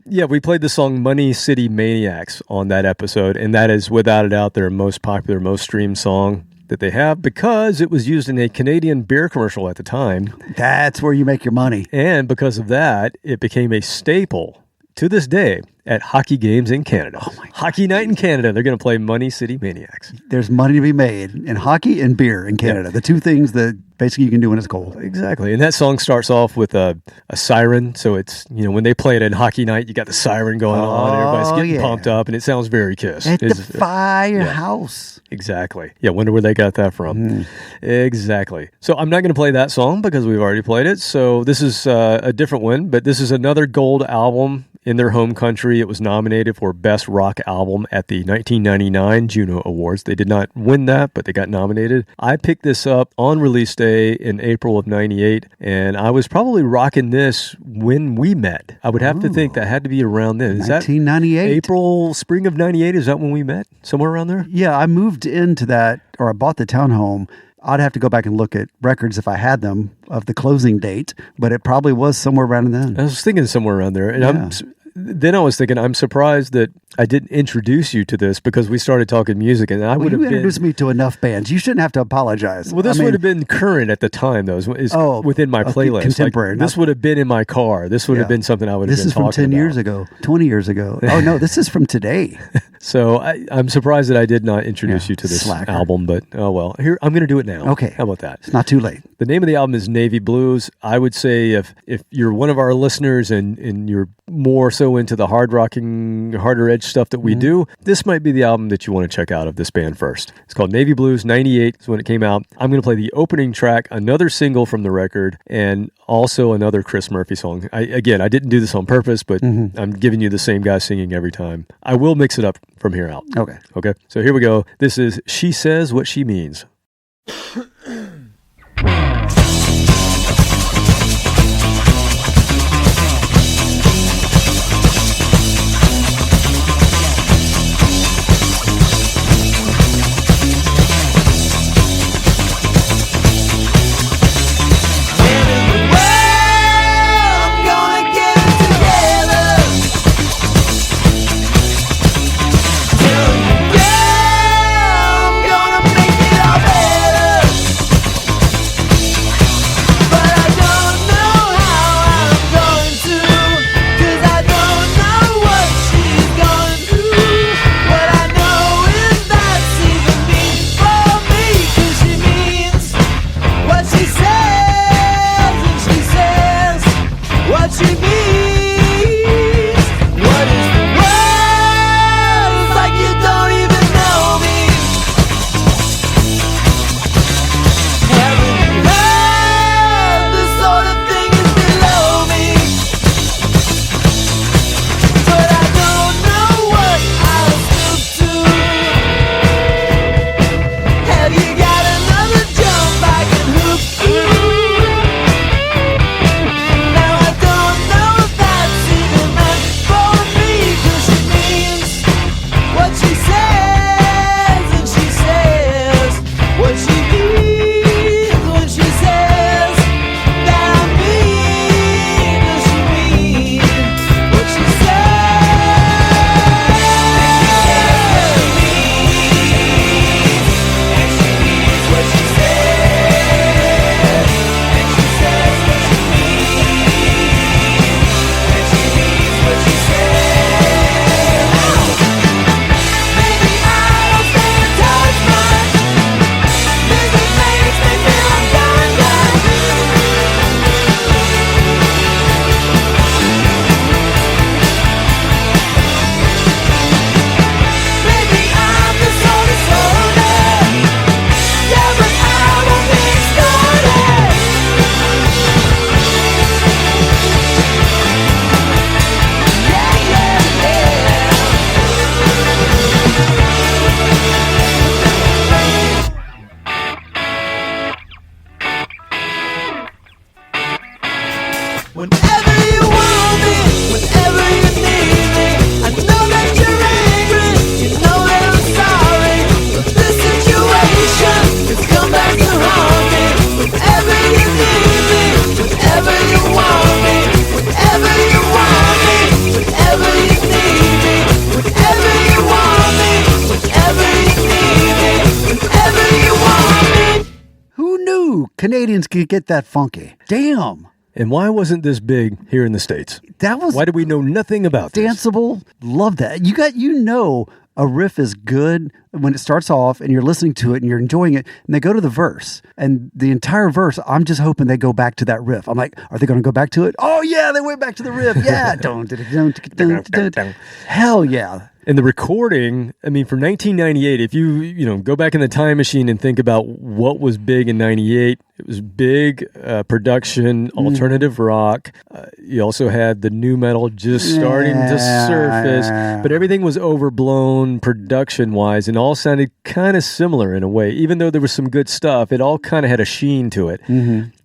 We played the song Money City Maniacs on that episode, and that is without a doubt their most popular, most streamed song that they have, because it was used in a Canadian beer commercial at the time. That's where you make your money. And because of that, it became a staple to this day at hockey games in Canada. Oh my God. Hockey night in Canada, they're going to play Money City Maniacs. There's money to be made in hockey and beer in Canada. Yeah. The two things that basically you can do when it's cold. Exactly. And that song starts off with a siren. So it's, when they play it in hockey night, you got the siren going on. Everybody's getting pumped up, and it sounds very Kiss. At the firehouse. Exactly. Yeah, wonder where they got that from. Exactly. So I'm not going to play that song because we've already played it. So this is a different one, but this is another gold album in their home country. It was nominated for Best Rock Album at the 1999 Juno Awards. They did not win that, but they got nominated. I picked this up on release day in April of 98, and I was probably rocking this when we met. I would have to think that had to be around then. Is 1998? That April, spring of 98? Is that when we met? Somewhere around there? Yeah, I moved into that, or I bought the townhome. I'd have to go back and look at records if I had them of the closing date, but it probably was somewhere around then. I was thinking somewhere around there. And then I was thinking, I'm surprised that I didn't introduce you to this because we started talking music, and I would have introduced me to enough bands. You shouldn't have to apologize. Well, this would have been current at the time, though. Is within my playlist. Contemporary. This would have been in my car. This would have been something I would have been talking about. This is from 10 years ago, 20 years ago. Oh, no, this is from today. So I'm surprised that I did not introduce you to this album, but oh well. Here, I'm going to do it now. Okay. How about that? It's not too late. The name of the album is Navy Blues. I would say if you're one of our listeners and you're more so into the harder edge stuff that we do, this might be the album that you want to check out of this band first. It's called Navy Blues. 98 is when it came out. I'm going to play the opening track, another single from the record, and also another Chris Murphy song. I didn't do this on purpose, but I'm giving you the same guy singing every time. I will mix it up from here out. Okay. So here we go. This is She Says What She Means. Canadians could get that funky. Damn. And why wasn't this big here in the States? Why do we know nothing about this? Danceable. Love that. A riff is good when it starts off and you're listening to it and you're enjoying it, and they go to the verse, and the entire verse, I'm just hoping they go back to that riff. I'm like, are they going to go back to it? Oh yeah, they went back to the riff. Yeah. Hell yeah. And the recording, I mean, from 1998, if you go back in the time machine and think about what was big in 98, it was big production, alternative rock. You also had the new metal just starting to surface, but everything was overblown production-wise and all sounded kind of similar in a way. Even though there was some good stuff, it all kind of had a sheen to it.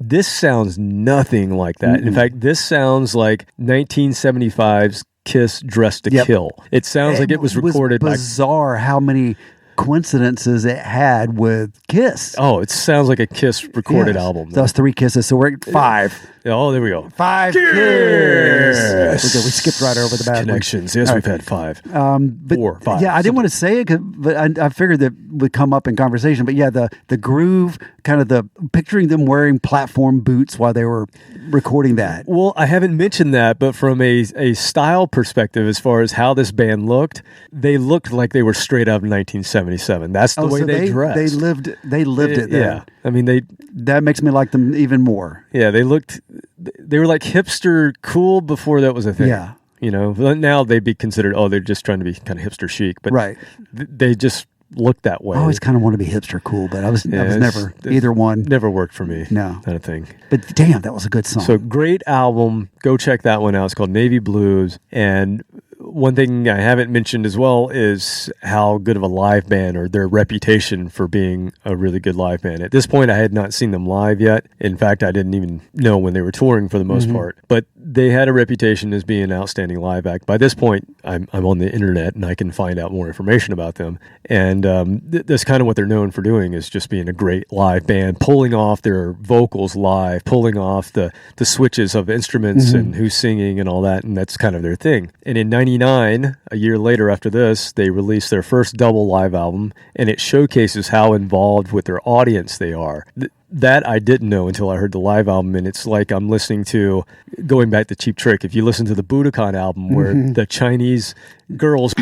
This sounds nothing like that. In fact, this sounds like 1975's Kiss Dressed to Kill. It sounds like it was recorded bizarre how many coincidences it had with Kiss. Oh, it sounds like a Kiss recorded album. Those 3 Kisses. So we're at 5. Oh, there we go. 5 Kiss. Okay, we skipped right over the bad Connections. Yes, we've had 5. But 4, 5. Yeah, I didn't want to say it, but I figured that would come up in conversation. But yeah, the groove, kind of the picturing them wearing platform boots while they were recording that. Well, I haven't mentioned that, but from a style perspective, as far as how this band looked, they looked like they were straight out of 1977. That's the way they dressed. They lived it then. Yeah. I mean, that makes me like them even more. Yeah, they were like hipster cool before that was a thing. Yeah. You know, now they'd be considered, they're just trying to be kind of hipster chic. But right. They just looked that way. I always kind of want to be hipster cool, but I was never either one. Never worked for me. No. Kind of thing. But damn, that was a good song. So great album. Go check that one out. It's called Navy Blues. And one thing I haven't mentioned as well is how good of a live band, or their reputation for being a really good live band. At this point, I had not seen them live yet. In fact, I didn't even know when they were touring for the most part. But they had a reputation as being an outstanding live act. By this point, I'm on the internet and I can find out more information about them. And that's kind of what they're known for doing, is just being a great live band, pulling off their vocals live, pulling off the switches of instruments and who's singing and all that. And that's kind of their thing. And in 99, a year later after this, they released their first double live album, and it showcases how involved with their audience they are. That I didn't know until I heard the live album, and it's like I'm listening to, going back to Cheap Trick, if you listen to the Budokan album where the Chinese girls...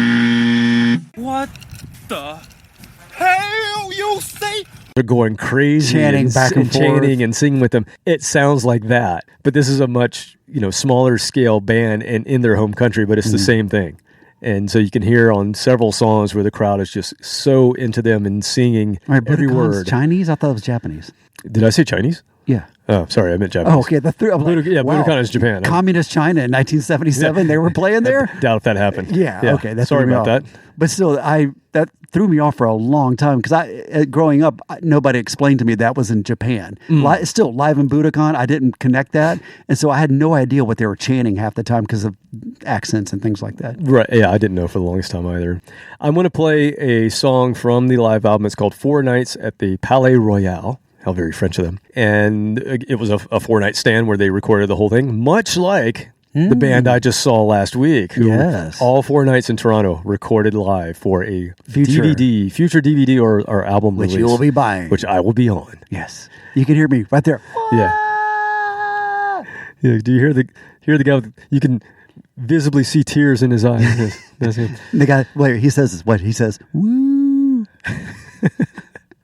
What the hell you say? They're going crazy, chanting back and forth, chanting and singing with them. It sounds like that, but this is a much smaller scale band and in their home country, but it's the same thing. And so you can hear on several songs where the crowd is just so into them and singing every word. Chinese? I thought it was Japanese. Did I say Chinese? Yeah. Oh, sorry, I meant Japanese. Oh, okay. Budokan is Japan. Communist China in 1977, they were playing there? I doubt if that happened. Yeah, okay. That's sorry about that. But still, that threw me off for a long time, because growing up, nobody explained to me that was in Japan. Still, live in Budokan, I didn't connect that. And so I had no idea what they were chanting half the time because of accents and things like that. Right. Yeah, I didn't know for the longest time either. I'm going to play a song from the live album. It's called 4 Nights at the Palais Royal. How very French of them. And it was a 4-night stand where they recorded the whole thing, much like the band I just saw last week. Who all 4 nights in Toronto recorded live for a future DVD or album which release. you will be buying. Which I will be on. Yes. You can hear me right there. Yeah. Yeah. Do you hear the guy you can visibly see tears in his eyes. The guy, he says this. What he says, woo.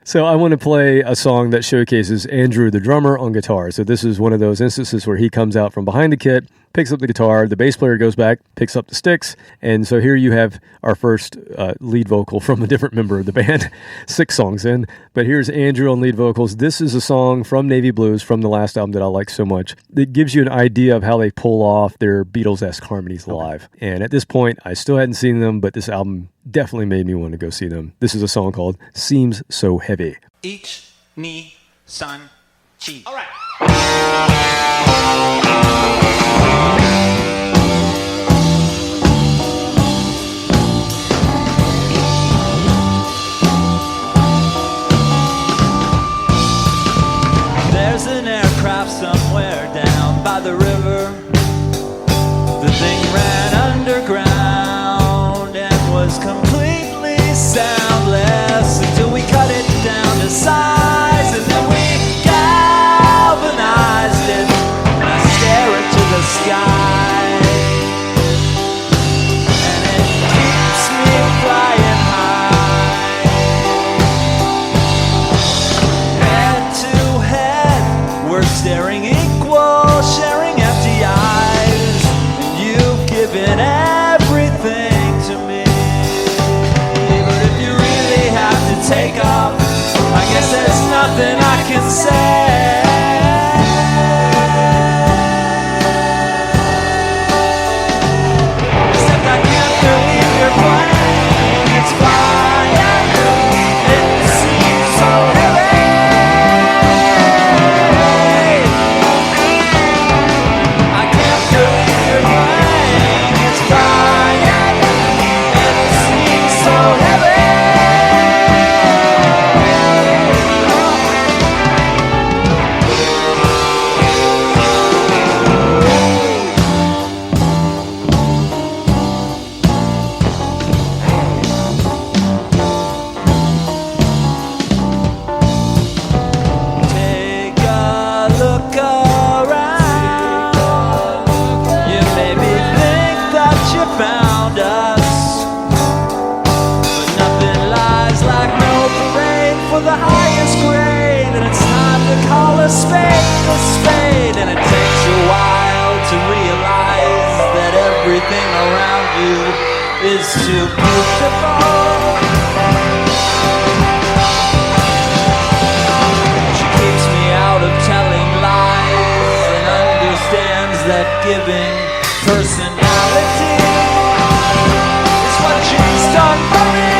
So I want to play a song that showcases Andrew, the drummer, on guitar. So this is one of those instances where he comes out from behind the kit, picks up the guitar, the bass player goes back, picks up the sticks, and so here you have our first lead vocal from a different member of the band, 6 songs in. But here's Andrew on lead vocals. This is a song from Navy Blues from the last album that I like so much. It gives you an idea of how they pull off their Beatles-esque harmonies live. And at this point, I still hadn't seen them, but this album definitely made me want to go see them. This is a song called Seems So Heavy. Ich, ni, san, chi. All right. There's an aircraft somewhere down by the river. The thing ran underground and was completely soundless until we cut it down to size, and then we galvanized it. And I stare into the sky. the highest grade, and it's time to call a spade, and it takes you a while to realize that everything around you is too beautiful. She keeps me out of telling lies and understands that giving personality is what she's done for me.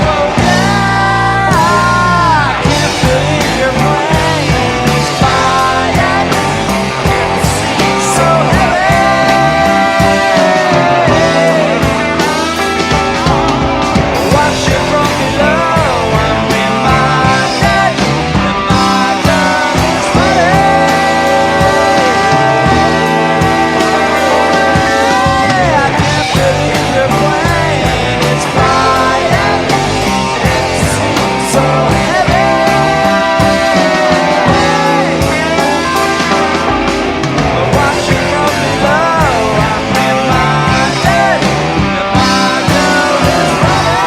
Oh yeah, I can't believe your brain is quiet. It seems so heavy. Watching from below, I'm reminded that my gun is ready. I can't believe your brain is quiet. It seems so heavy. Watching from below, I'm reminded that my gun is ready.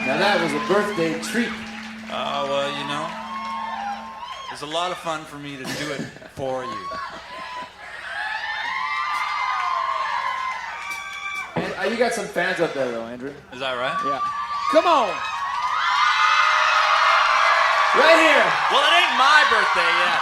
Now that was a birthday treat. Well, you know, it's a lot of fun for me to do it for you. And, you got some fans up there, though, Andrew. Is that right? Yeah. Come on. Right here. Well, it ain't my birthday yet.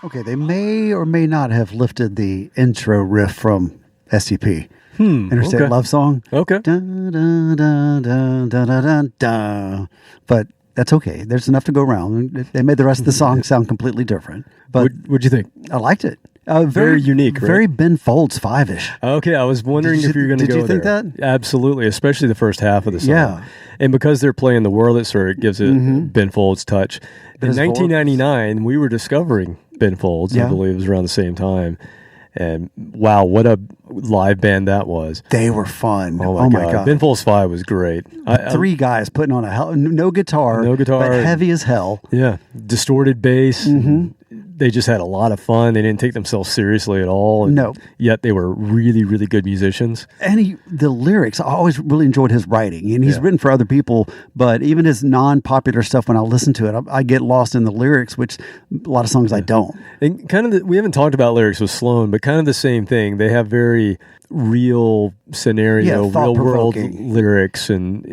Okay, they may or may not have lifted the intro riff from SCP. Interstate okay. Love Song. Okay. Dun, dun, dun, dun, dun, dun, dun, dun. But that's okay. There's enough to go around. They made the rest of the song sound completely different. But What'd you think? I liked it. Very unique, right? Very Ben Folds 5-ish. Okay, I was wondering if you were going to go there. Did you think that? Absolutely, especially the first half of the song. Yeah. And because they're playing the Wurlitzer, it gives it Ben Folds touch. In His 1999, we were discovering Ben Folds. Yeah. I believe it was around the same time. And wow, what a live band that was. They were fun. Oh my God. Ben Folds 5 was great. Three guys putting on no guitar. No guitar. But heavy as hell. Yeah. Distorted bass. They just had a lot of fun. They didn't take themselves seriously at all. No. Yet they were really, really good musicians. And the lyrics, I always really enjoyed his writing. And he's written for other people, but even his non-popular stuff, when I listen to it, I get lost in the lyrics, which a lot of songs I don't. And kind of, we haven't talked about lyrics with SLOAN, but kind of the same thing. They have very real scenario, real world lyrics. And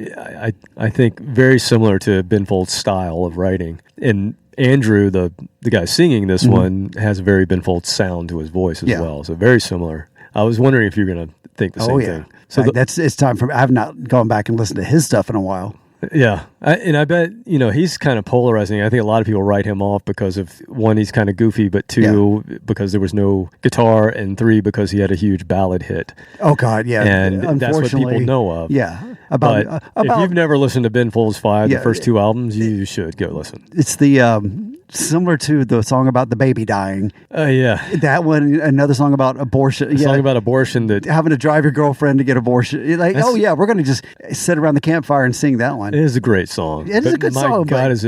I think very similar to Ben Folds' style of writing. And Andrew, the guy singing this one, has a very Ben Folds sound to his voice as well. So very similar. I was wondering if you're going to think the same thing. So it's time for. I've not gone back and listened to his stuff in a while. Yeah, and I bet he's kind of polarizing. I think a lot of people write him off because of one, he's kind of goofy, but two, because there was no guitar, and three, because he had a huge ballad hit. Oh God, yeah, and that's what people know of. Yeah, but if you've never listened to Ben Folds 5, the first two albums, you should go listen. It's the similar to the song about the baby dying. Yeah, that one. Another song about abortion. A song about abortion, that having to drive your girlfriend to get abortion. You're like, oh yeah, we're going to just sit around the campfire and sing that one. It is a great song. It is a good song. My God, is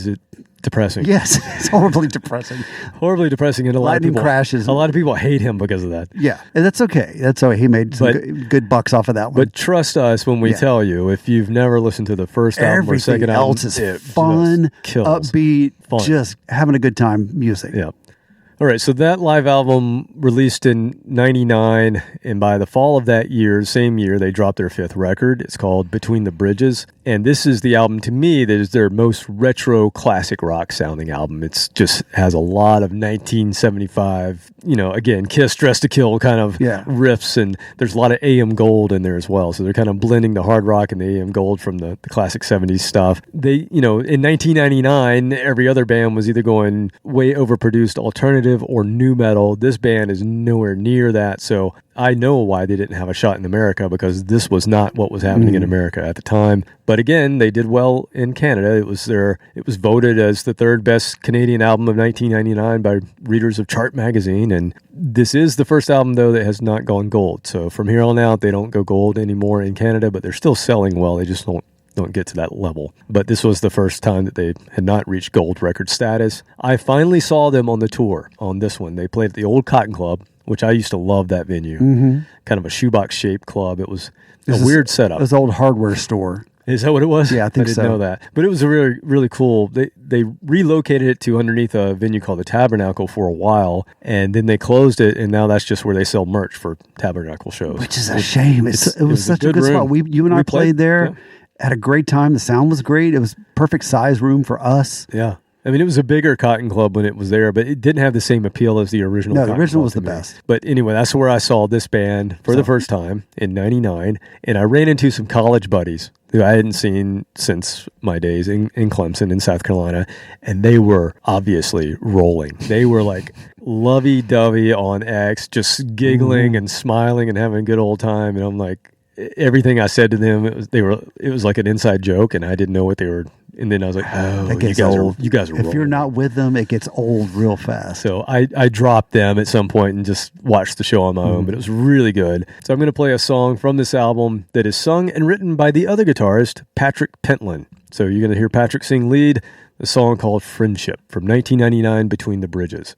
it depressing? Yes, it's horribly depressing. Horribly depressing, and a lot of people crashes. A lot of people hate him because of that. Yeah, and that's okay. That's okay. He made some good bucks off of that one. But trust us when we tell you, if you've never listened to the first album or second album, else is fun, upbeat, just having a good time music. Yeah. All right, so that live album released in 99, and by the fall of that year, same year, they dropped their 5th record. It's called Between the Bridges, and this is the album, to me, that is their most retro classic rock sounding album. It's just has a lot of 1975, again, Kiss, Dressed to Kill kind of riffs, and there's a lot of AM Gold in there as well, so they're kind of blending the hard rock and the AM Gold from the classic 70s stuff. They, in 1999, every other band was either going way overproduced alternative or new metal. This band is nowhere near that, so I know why they didn't have a shot in America, because this was not what was happening in America at the time. But again, they did well in Canada. It was voted as the 3rd best Canadian album of 1999 by readers of Chart magazine, and this is the first album though that has not gone gold. So from here on out, they don't go gold anymore in Canada, but they're still selling well. They just don't get to that level. But this was the first time that they had not reached gold record status. I finally saw them on the tour on this one. They played at the old Cotton Club, which I used to love that venue. Kind of a shoebox-shaped club. It was a weird setup. It was an old hardware store. Is that what it was? Yeah, I think so. I didn't know that. But it was a really, really cool. They relocated it to underneath a venue called the Tabernacle for a while, and then they closed it, and now that's just where they sell merch for Tabernacle shows. Which is a shame. It was such a good spot. You and I played there. Yeah. Had a great time. The sound was great. It was perfect size room for us. Yeah. I mean, it was a bigger Cotton Club when it was there, but it didn't have the same appeal as the original. No, the Cotton original Club was the to me. best. But anyway, that's where I saw this band for the first time in 99, and I ran into some college buddies who I hadn't seen since my days in Clemson in South Carolina, and they were obviously rolling. They were like lovey-dovey on X, just giggling and smiling and having a good old time, and I'm like, everything I said to them, it was like an inside joke, and I didn't know what they were. And then I was like, "Oh, it gets you old. Guys are if rolling." you're not with them, it gets old real fast. So I dropped them at some point and just watched the show on my own, but it was really good. So I'm going to play a song from this album that is sung and written by the other guitarist, Patrick Pentland. So you're going to hear Patrick sing lead, a song called "Friendship" from 1999, Between the Bridges.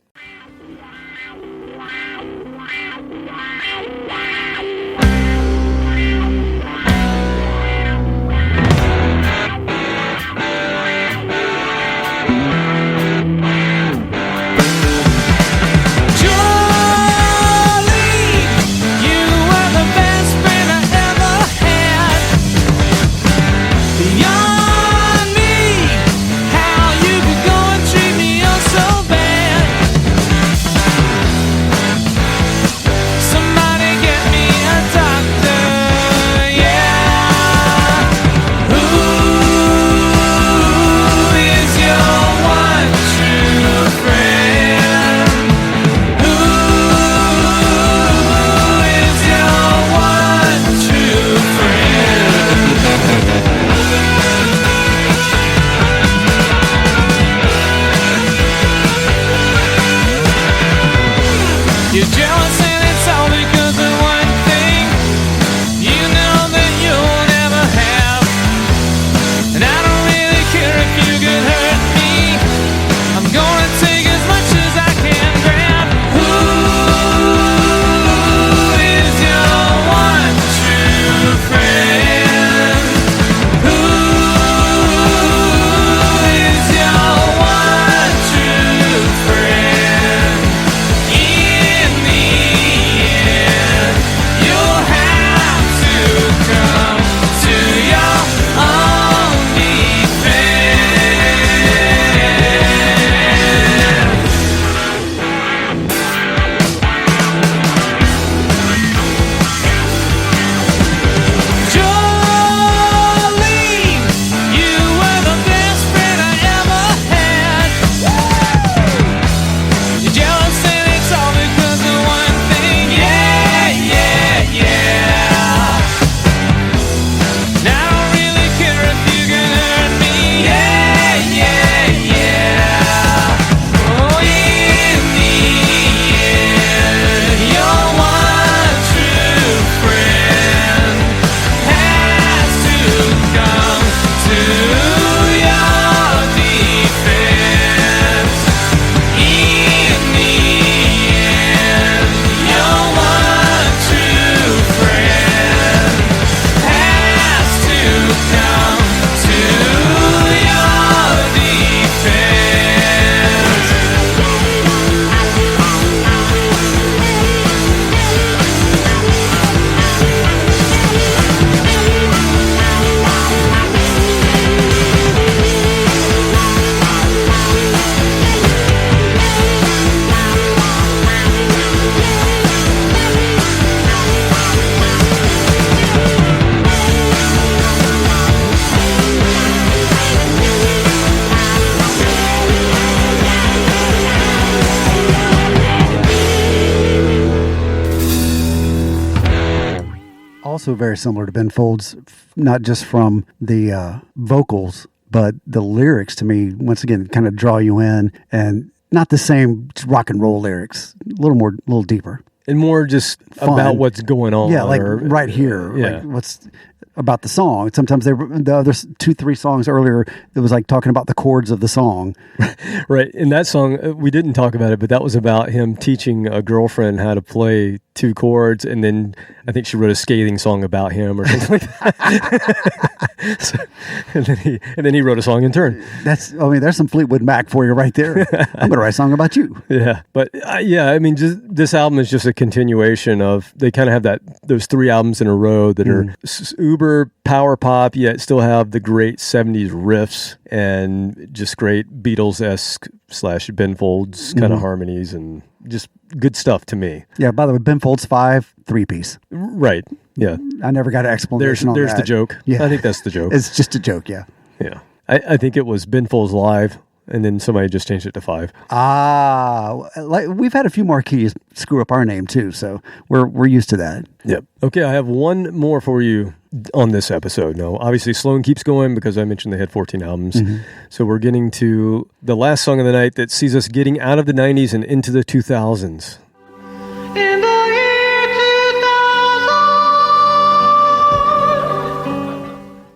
Me also very similar to Ben Folds, not just from the vocals, but the lyrics to me, once again, kind of draw you in, and not the same rock and roll lyrics, a little deeper. And more just Fun. about what's going on. Yeah, like right here. Yeah. Like what's about the song. Sometimes the other 2-3 songs earlier, it was like talking about the chords of the song. Right. In that song, we didn't talk about it, but that was about him teaching a girlfriend how to play 2 chords, and then I think she wrote a scathing song about him or something like that. and then he wrote a song in turn. There's some Fleetwood Mac for you right there. I'm going to write a song about you. Yeah. But this album is just a continuation of, they kind of have those 3 albums in a row that are uber power pop, yet still have the great 70s riffs and just great Beatles-esque / Ben Folds kind of harmonies, and just good stuff to me. Yeah, by the way, Ben Folds 5, 3-piece. Right, yeah. I never got an explanation on that. There's the joke. Yeah. I think that's the joke. It's just a joke, yeah. Yeah. I think it was Ben Folds Live, and then somebody just changed it to 5. We've had a few more keys screw up our name too, so we're used to that. Yep. Okay, I have one more for you on this episode. Now, obviously, SLOAN keeps going because I mentioned they had 14 albums. Mm-hmm. So we're getting to the last song of the night that sees us getting out of the 90s and into the 2000s. In the year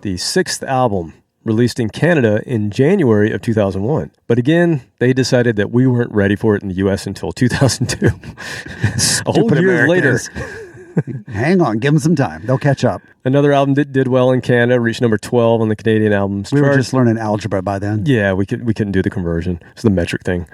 2000. The 6th album, released in Canada in January of 2001. But again, they decided that we weren't ready for it in the U.S. until 2002. A whole year later. Hang on, give them some time. They'll catch up. Another album that did well in Canada, reached number 12 on the Canadian albums chart. We were just learning algebra by then. Yeah, we couldn't do the conversion. It's the metric thing.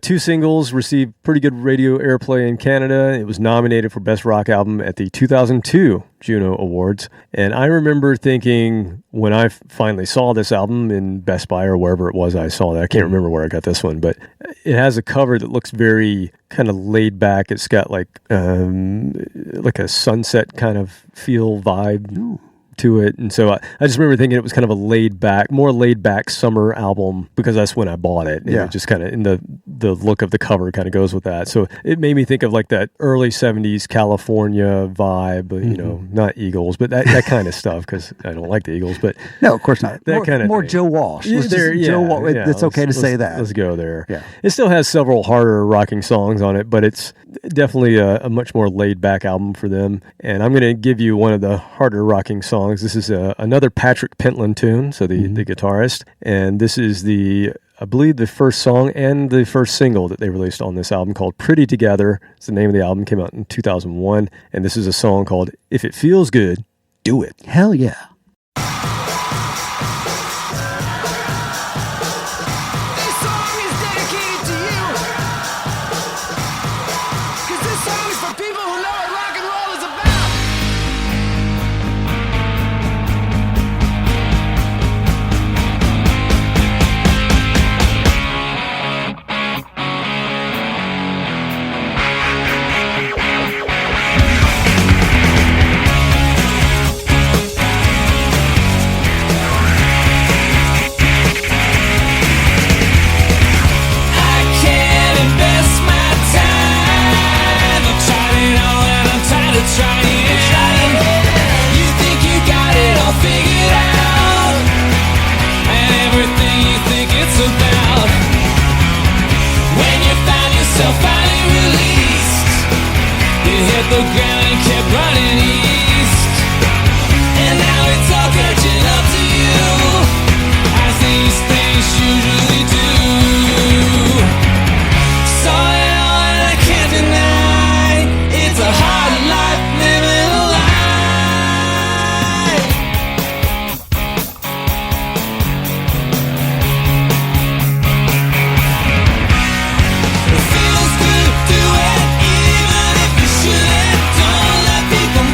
2 singles received pretty good radio airplay in Canada. It was nominated for Best Rock Album at the 2002 Juno Awards. And I remember thinking, when I finally saw this album in Best Buy or wherever it was I saw that, I can't remember where I got this one, but it has a cover that looks very kind of laid back. It's got like a sunset kind of feel vibe to it. And so I just remember thinking it was kind of a more laid back summer album, because that's when I bought it. And it just kind of, in the look of the cover kind of goes with that. So it made me think of like that early 70s California vibe, you know, not Eagles, but that kind of stuff, because I don't like the Eagles, but no, of course not. That kind of more thing. Joe Walsh. Joe Walsh. It's okay to say that. Let's go there. Yeah. It still has several harder rocking songs on it, but it's definitely a much more laid back album for them. And I'm going to give you one of the harder rocking songs. This is another Patrick Pentland tune, so the guitarist, and this is I believe the first song and the first single that they released on this album, called Pretty Together. It's the name of the album, came out in 2001, and this is a song called If It Feels Good, Do It. Hell yeah. Feels good, do it, even if you shouldn't. Don't let people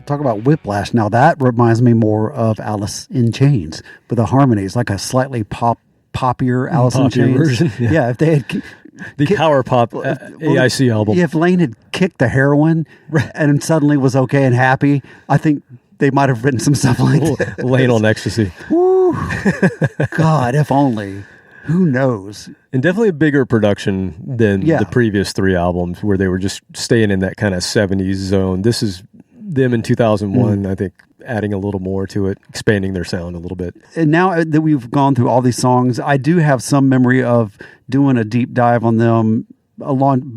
talk about Whiplash. Now that reminds me more of Alice in Chains with the harmonies, like a slightly poppier Alice in Chains version. Yeah, if they had the power pop AIC album. If Lane had kicked the heroin and suddenly was okay and happy, I think they might have written some stuff like that. Lane on ecstasy. Woo. God, if only. Who knows? And definitely a bigger production than the previous 3 albums where they were just staying in that kind of 70s zone. This is them in 2001, I think, adding a little more to it, expanding their sound a little bit. And now that we've gone through all these songs, I do have some memory of doing a deep dive on them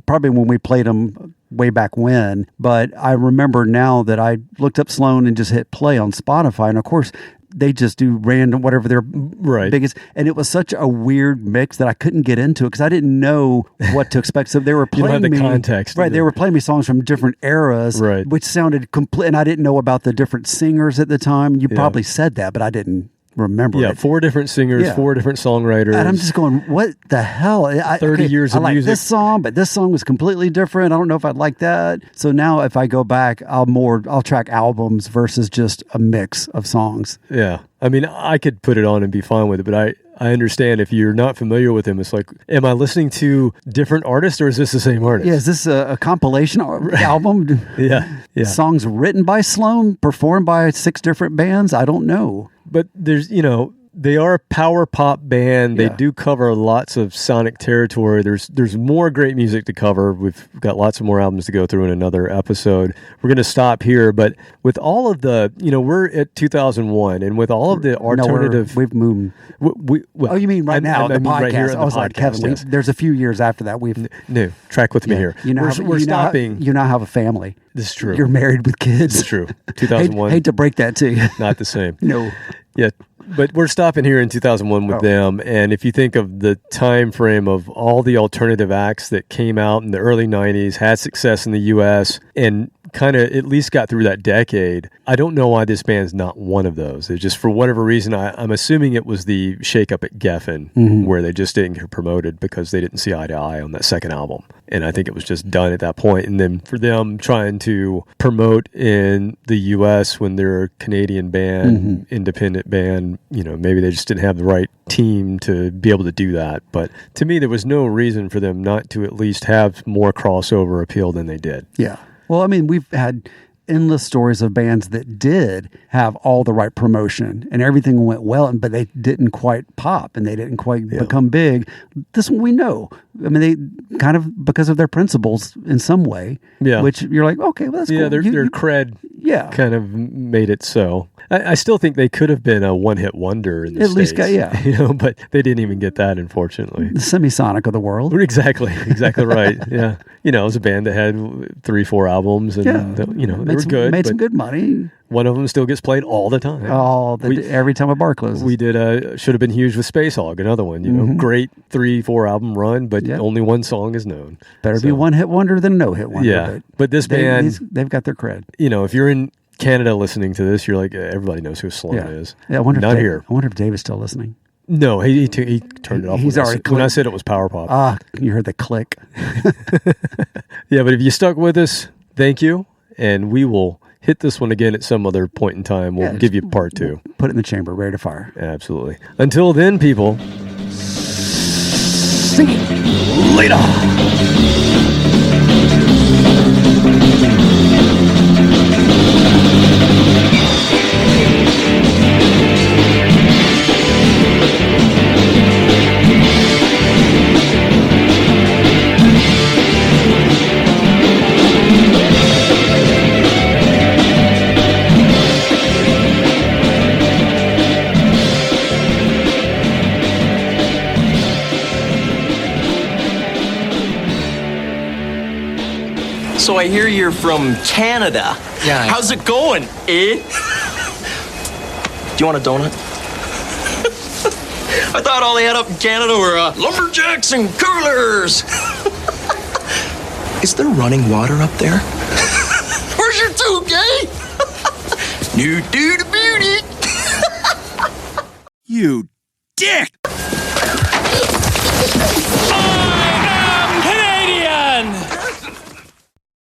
probably when we played them way back when. But I remember now that I looked up Sloan and just hit play on Spotify. And of course, they just do random, whatever their biggest. And it was such a weird mix that I couldn't get into it because I didn't know what to expect. So they were playing the context. Right. They were playing me songs from different eras, which sounded complete. And I didn't know about the different singers at the time. You probably said that, but I didn't remember it. 4 different singers, 4 different songwriters. And I'm just going, what the hell? 30 years of music. I like this song, but this song was completely different. I don't know if I'd like that. So now if I go back, I'll track albums versus just a mix of songs. Yeah. I mean, I could put it on and be fine with it, but I understand if you're not familiar with him, it's like, am I listening to different artists or is this the same artist? Yeah, is this a compilation album? Yeah. Songs written by Sloan, performed by 6 different bands? I don't know. But there's, they are a power pop band. They do cover lots of sonic territory. There's more great music to cover. We've got lots of more albums to go through in another episode. We're going to stop here, but with all of the, we're at 2001, and with all of the alternative... we've moved... you mean now, the podcast? Right here I was like, Kevin, there's a few years after that. No, track with me here. We're stopping. You now have a family. This is true. You're married with kids. This is true. 2001. Hate to break that to you. Not the same. No. Yeah. But we're stopping here in 2001 with them, and if you think of the time frame of all the alternative acts that came out in the early 90s, had success in the U.S., and kind of at least got through that decade, I don't know why this band's not one of those. It just, for whatever reason, I'm assuming it was the shakeup at Geffen, where they just didn't get promoted because they didn't see eye to eye on that second album. And I think it was just done at that point. And then for them trying to promote in the U.S. when they're a Canadian band, independent band, maybe they just didn't have the right team to be able to do that. But to me, there was no reason for them not to at least have more crossover appeal than they did. Yeah. Well, I mean, we've had endless stories of bands that did have all the right promotion and everything went well, but they didn't quite pop and they didn't quite become big. This one we know. I mean, they kind of, because of their principles in some way, which you're like, okay, well, that's cool. Yeah, their cred kind of made it so. I still think they could have been a one-hit wonder in the States. At least, but they didn't even get that, unfortunately. The Semisonic of the world. Exactly right. Yeah. It was a band that had 3-4 albums, and they were good. Made some good money. One of them still gets played all the time. Every time a bar closes. We did Shoulda Been Huge with Space Hog, another one. Great 3-4 album run, but only one song is known. Better be one hit wonder than no hit wonder. Yeah, but this band, they've got their cred. If you're in Canada listening to this, you're like, everybody knows who SLOAN is. Yeah, I wonder here. I wonder if David's still listening. No, he turned it off. He's already when I said it was power pop. You heard the click. Yeah, but if you stuck with us, thank you, and we will hit this one again at some other point in time. We'll give you part 2. We'll put it in the chamber, ready to fire. Absolutely. Until then, people, see you later. So I hear you're from Canada. Yeah. How's it going, eh? Do you want a donut? I thought all they had up in Canada were lumberjacks and curlers. Is there running water up there? Where's your touquet? New dude beauty. You dick!